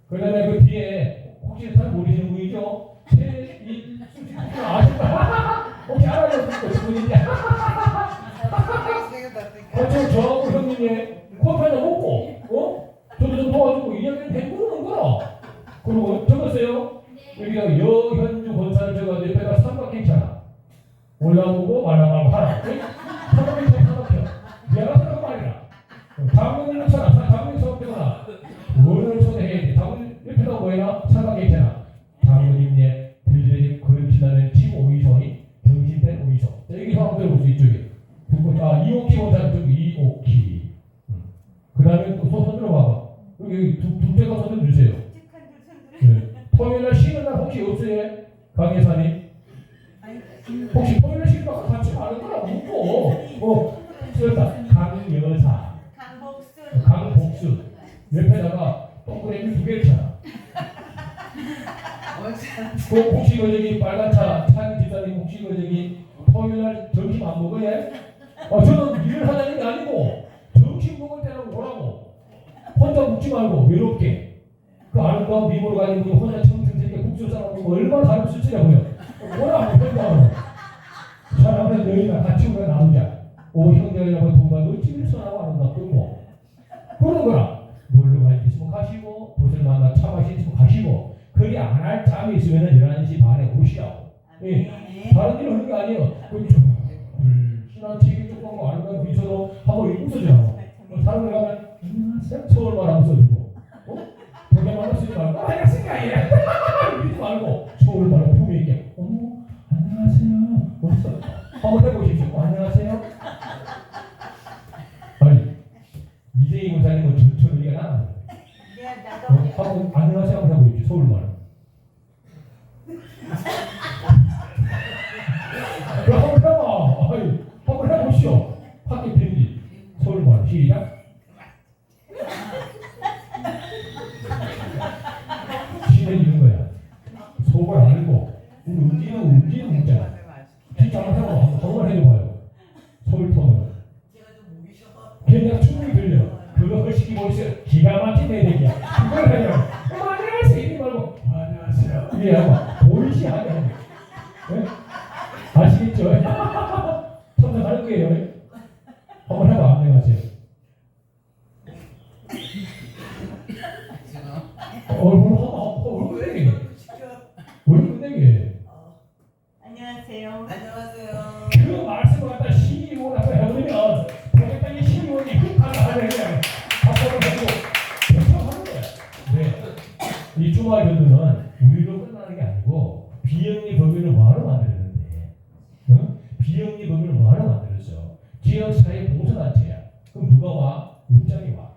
그 다음에 그 뒤에 혹시 잘 모르시는 분이죠? 혹시 알아요? 분인지. 저하고 형님이 커피 한잔 먹고, 저도 좀 도와주고, 이야기는 대부분은 거라. 그리고 적었어요. 여기가 여현주 권사를 적어서 옆에가 삼각형이잖아. 올라오고 말라말고 하라. 삼각형이 삼각형. 내가 생각한 말이라. 장모님은 장모님 생각되거나, 원을 초대해야 돼. 장모님 옆에가 뭐야? 삼각형이잖아. 장모님의 들들이 그릇이라는 침 오이소니 정신된 오이소. 여기 한번 들어볼 수 있죠. 이옥희 원사님 저기 이옥희. 그 다음에 또 손 들어봐봐. 여기 둘째가 손 주세요. 네. 토요일날 쉬는 날 혹시 없어요? 강예사님? 혹시 토요일날 쉬는 날 같이 가는 거라 묻고. 쓰였다. 강여사. 강복수. 옆에다가 동그라미 2개를 차. 혹시 저기 빨간 차 집사님 혹시 저기 토요일날 점심 안 먹어요? 저는 일을 하자는 게 아니고 점심 먹을 때는 오라고. 혼자 묵지 말고 외롭게. 그 아름다운 미모로 가진 분이 혼자 청청스럽게 국수 싸놓고 얼마나 사람 쓸지라고요. 뭐라 혼자 사람은 너희가 같이 우리가 나누자. 형제라고 동반 어찌 일선하고 아름답고 뭐 그런 거라. 놀러 갈 때 있으면 가시고 벗을 만나 차 마실 때 있으면 가시고 그리 안 할 짬이 있으면 11시 반에 오시라고. 다른 일 하는 게 아니에요. 신한 책이 조그만 거 아니면 미소로 한번 웃어줘. 사람들 가면 안녕하세요. 서울말 한번 써주고. 동네말로 쓰지 말고 안녕하세요. 이러지 말고 서울말로 품위 있게. 안녕하세요. 어디서? 한번 해보십시오. 안녕하세요. 아니 이재희 목사님은 전처럼 얘기가 나는 한번 안녕하세요 한번 해보십시오. 서울말. 한번 해봐. 한번 해보시오. 학교 비행기 서울말 시작. 우기는 묻잖아. 진짜 한번 해줘봐요. 서울통으로. 그냥 충분히 들려. 그거 시키고 있어요. 기가 막힌 애들이야. 그걸 그냥 안녕하세요 이리 말고 안녕하세요 이래 하고 보이시 하냐. 네? 아시겠죠? 선택할 거예요. 한번 해봐. 안녕하세요. 얼굴 끝내게. 얼굴 끝내게. 안녕하세요. 그 말씀을 갖다 시기로 갖다 해버리면 고객당이 시기원이 흑화를 하는 그냥 박수를 해주고 결정하는 거야. 왜? 이 주말 전도는 우리로 끝나는 게 아니고 비영리 법인을 뭐하러 만들었는데 비영리 법인을 뭐하러 만들었어? 지역사회 봉사단체야. 그럼 누가 와? 읍장이 와.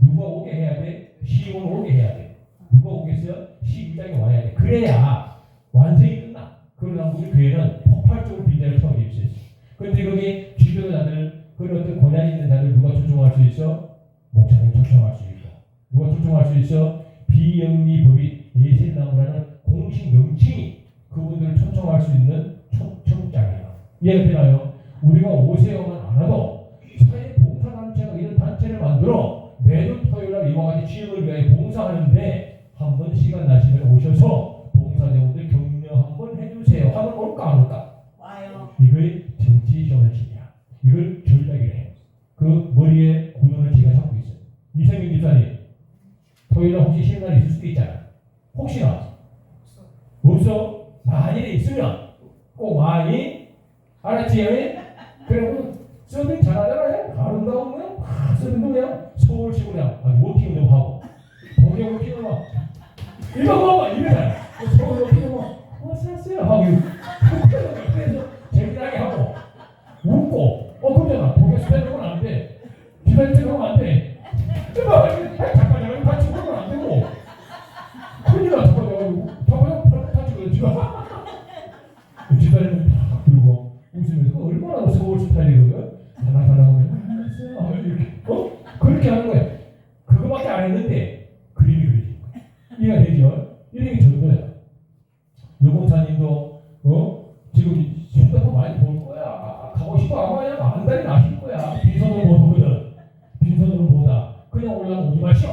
누가 오게 해야 돼? 시의원 오게 해야 돼. 누가 오겠어요? 시의장이 와야 돼. 그래야 완성이 끝나. 그러다 우리 교회는 폭발적으로 빈자를 처음 입수했어. 그런데 거기 주변자들, 그런 어떤 권한 있는 자들 누가 초청할 수 있어? 목사님 초청할 수 있고. 누가 초청할 수 있어? 비영리 법인 예신나무라는 공식 명칭이 그분들을 초청할 수 있는 초청장이야. 이해가 되나요? 우리가 오세요만 안 하도 사회 봉사단체가 이런 단체를 만들어 매주 토요일날 이와 같이 지역을 위하여 봉사하는데 한번 시간 나시면 오셔서 봉사대원들 격려 한번 해주세요. 하면 올까 안 올까? 와요. 이걸 정치 현실이야. 이걸 전략이래. 그 머리에 구도를 제가 잡고 있어요. 이성민 집사님, 토요일날 혹시 쉬는 날이 있을 수도 있잖아. 혹시나 없어? 만일에 있으면 꼭 많이 알았지? 그리고 서빙 잘하잖아요. 아름다운 거야. 서빙도 그냥 서울식으로 그냥 워킹 좀 하고 동네 워킹을 막 이거 뭐 이러잖아. 서울 워킹을 막 어서오세요 하고 그래서 재미나게 하고 웃고 그러잖아. 동네 스타일 하면 안 돼. 기다릴 때 하면 안 돼. 잠깐 같이 그러면 안 되고 큰일 나. 잠깐 같이 그러지 기다리면 탁 들고 웃으면서 얼마나 서울 스타일이거든. 달랑달랑 이렇게 그렇게 하는 거야. 그거밖에 안 했는데 그림이 그려진 거야. 이해가 되죠? 이런 게 전도야. 여공사님도 지금 휴대폰 많이 볼 거야. 가고 싶어 아마 그냥 한 달이 나실 거야. 빈손으로 보거든. 빈손으로 보다 그냥 올라가면 오지 마시오.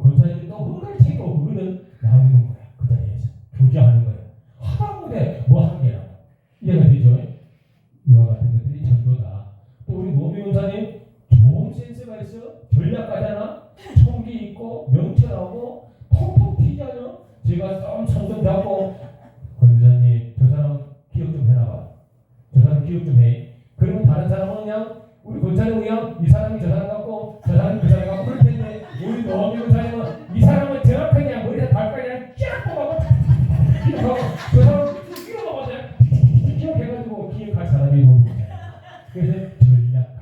권사님도 흥갈 챙겨 그거는 나오는 거야. 그 자리에서 교제하는 거야. 하다못해 뭐 한 개나 이해가 되죠? 이와 같은 것들이 전도다. 또 우리 노미 원사님 좋은 센스가 있어. 전략가잖아. 총기 있고 명철하고 톡톡 튀잖아. 제가 좀 손좀 잡고 권사님 저 사람 기억 좀 해놔봐. 저 사람 기억 좀 해. 그러면 다른 사람은 그냥 우리 권사님은 그냥 이 사람이 저 사람 같고 저 사람이 그 사람 같고 그럴 텐데 우리 노미 원사님은 이 사람은 정확하게 그냥 머리에 발까지 그냥 쫙 뽑아고 이렇게 하고 저 사람 기억해가지고 기억할 사람이 뭡니까? 그래서 전략가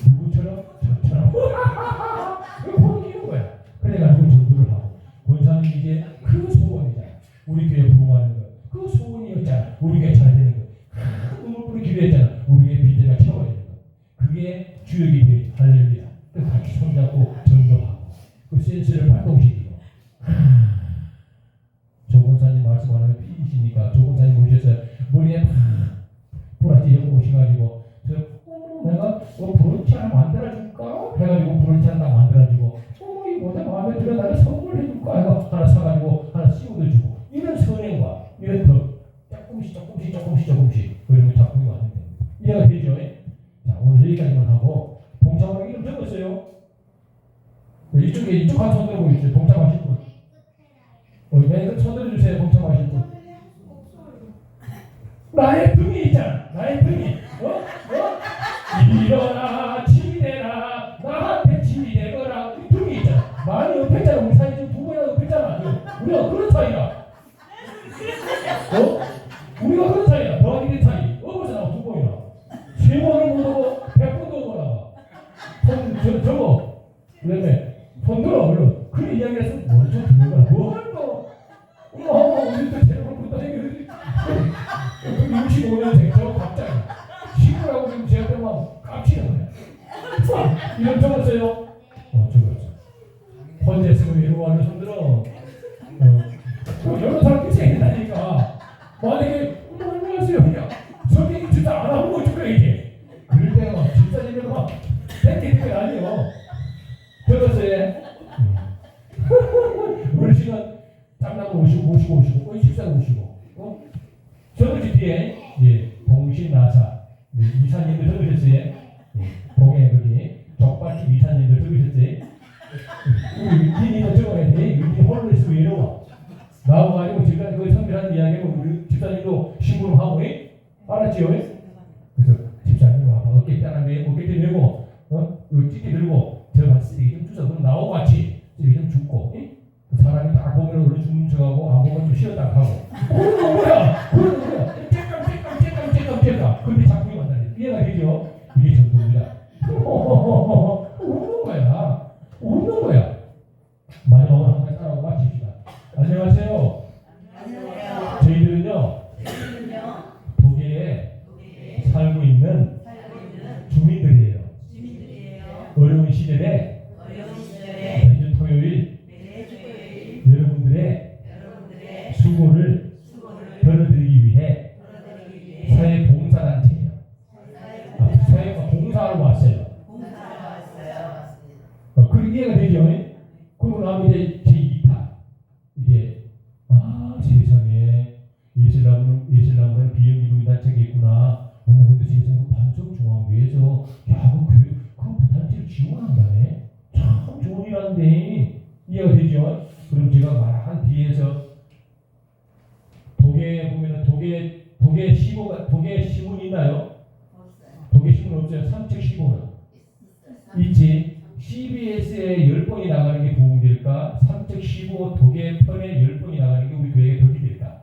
누구처럼 저처럼 이거 보기는 거야. 그래가지고 전도를 하고 권사님 이제 그 소원이잖아. 우리 교회 부흥하는 거 그 소원이었잖아. 우리 교회 잘 되는 거 눈물부리 기도했잖아. 우리 교회 빈대가 채워지는 거 그게 주역이 돼. 할렐루야. 같이 손잡고 전도하고 그 센스를 발동시키고 조권사님 말씀 안 하면 삐지시니까 조권사님 모셔서 머리에 브라치 엮어 오셔가지고 내가 브런치 하나 만들어줄까? 해가지고 브런치 하나 만들어주고 이 모자 마음에 들어 나를 선물해줄까? 해서 하나 사가지고 하나 씌워주고 이런 선행과 이런 덕 조금씩 그러면 작품이 완성됩니다. 이해가 되죠? 자 오늘 여기까지만 하고 봉사하는 이름 적었어요. 이쪽 한 손 들고 있어요. 봉사하실 분. 네, 손 들어주세요. 봉사하실 분. 나의 등이 있잖아. 나의 등이. 일어나 치대라 나한테 치대거라. 등이 있잖아. 많이 옆했잖아. 우리 사이 지금 두 번이나 옆했잖아. 우리가 그런 사이야. 우리가 그런 사이야. 더하기 된 사이. 어디서 나와 두 번이나. 세 번을 못하고 100번도 오거나. 저거. 그다음에 손 들어 얼른. 그 이야기에서 먼저 듣는 거야. 뭐 하는 거? 우리 또 제대로 볼 것도 해결해. 65년생 저 갑자기 시골하고 지금 제가 때만 깝치는 거야. 이름 적었어요? 적었어. 혼자 쓰고 이러고 하는 손들어. 여러 사람 뜻이 있다니까. 집사님 오시고, 집사님 오시고, 저기 뒤에, 예, 동신나사, 네, 이사님들 적으셨어요? 예, 동해 거기, 족발집 이사님들 적으셨어요? 우리 윤진이는 적어야 돼. 윤진이 홀로 있으면 외로워. 나와가지고 집사님 그 선별하는 이야기는 우리 집사님도 심부름 하고, 알았지요? 그래서 집사님 와봐, 어깨 펴는데, 어깨 들고, 요 찌개 들고, 저 같이 쓰레기 좀 주서, 그럼 나오고 같이 쓰레기 좀 줍고, 사람이 딱 보면 얼른 죽는 척하고, 안 보면 좀 쉬었다 하고. 그러는 거야! 째깍. 근데 작품이 만나네. 이해가 되죠? 이게 전도입니다. 웃는 거야. 마지막으로 한번 따라하고 마칩시다. 안녕하세요. 저희들은요, 독일에 살고 있는 주민들이에요. 어려운 시절에 매주 토요일 여러분들의 수고를 덜어드리기 위해 사회 봉사단체예요. 사회가 봉사하러 왔어요. 그 이해가 되죠? 그러고 나면 이제 제2타 이제 세상에 예술나무는 비영리동이 단체가 있구나. 어머 근데 세상에 반석중앙교회에서 그 부단체를 지원한다네. 참 좋은 일하는데 이해가 되죠? 그럼 제가 말한 뒤에서 독에 보면은 독에 시문이 있나요? 독에 시문 없어요. 삼척 시문은 있지. CBS에 10번이 나가는 게 도움이 될까? 삼척 시보 독에 편에 10번이 나가는 게 우리 교회에 덕이 될까?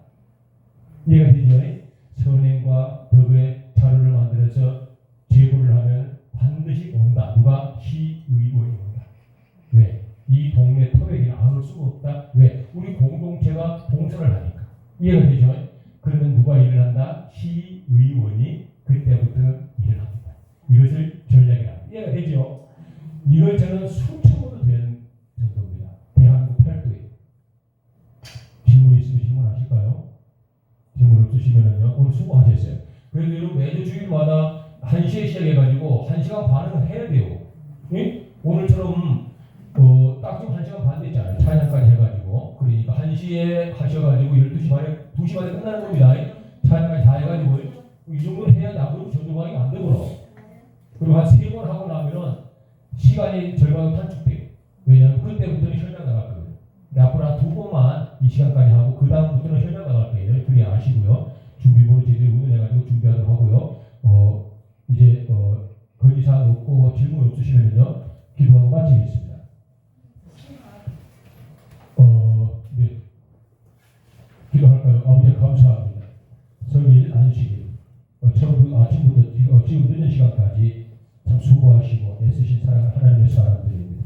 이해가 되죠? 선행과 덕의 자료를 만들어서 제보를 하면 반드시 온다. 누가? 시의원이 온다. 왜? 이 동네 토백이 안 올 수가 없다. 왜? 우리 공동체가 봉사를 하니까. 이해가 되죠? 그러면 누가 일을 한다? 시의원이 그때부터 일을 합니다. 이것을 전략이라. 이해가 되죠? 이걸 저는 수천번도 되는 정도입니다. 대한민국 팔도에. 질문 있으면 질문하실까요? 질문 없으시면은요. 오늘 수고하셨어요. 그래도 여러분 매주 주일마다 1시에 시작해가지고 1시간 반은 해야 돼요. 예? 오늘처럼 딱 좀 1시간 반 됐잖아요. 찬양까지 해가지고. 그러니까 1시에 하셔가지고 12시 반에 2시 반에 끝나는 겁니다. 찬양까지 다 해가지고 이 정도는 해야 나머지 전도방이 안 되고요. 그리고 한 3번 하고 나면은 시간이 절반은 단축돼요. 왜냐하면 그때부터는 현장 나갈 거예요. 앞으로 한 2번만 이 시간까지 하고 그 다음부터는 현장 나갈 거예요. 그래 아시고요. 준비물을 제대로 운영해가지고 준비하도록 하고요. 이제 건의사항 없고 질문 없으시면요 기도하고 마치겠습니다. 네. 기도할까요? 아버지 감사합니다. 성일 안식일 처음부터 아침부터 지금 늦은 시간까지 참 수고하시고 애쓰신 사랑을 하나님의 사람들입니다.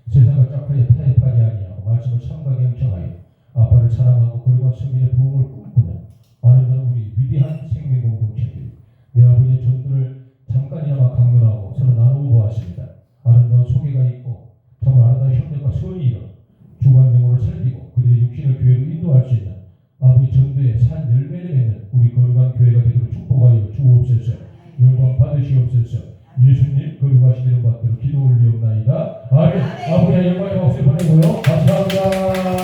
세상을 짝하게 타협하지 아니하고 말씀을 참가게 경청하여 아빠를 사랑하고 거룩한 성민의 부흥을 꿈꾸는 아름다운 우리 위대한 생명 공동체들. 내 아버지의 전도를 잠깐이나마 강론하고 서로 나누어 보았습니다. 아름다운 소개가 있고 정말 아름다운 협력과 소원이 일어 주관적으로 살피고 그들의 육신을 교회로 인도할 수 있는 아버지 전도의 산 열매를 맺는 우리 거룩한 교회가 되도록 축복하여 주옵소서. 영광 받으시옵소서. 예수님 거룩하시기를 받도록 기도 올리옵나이다. 아멘. 아버지의 영광의 박수 보내고요. 감사합니다.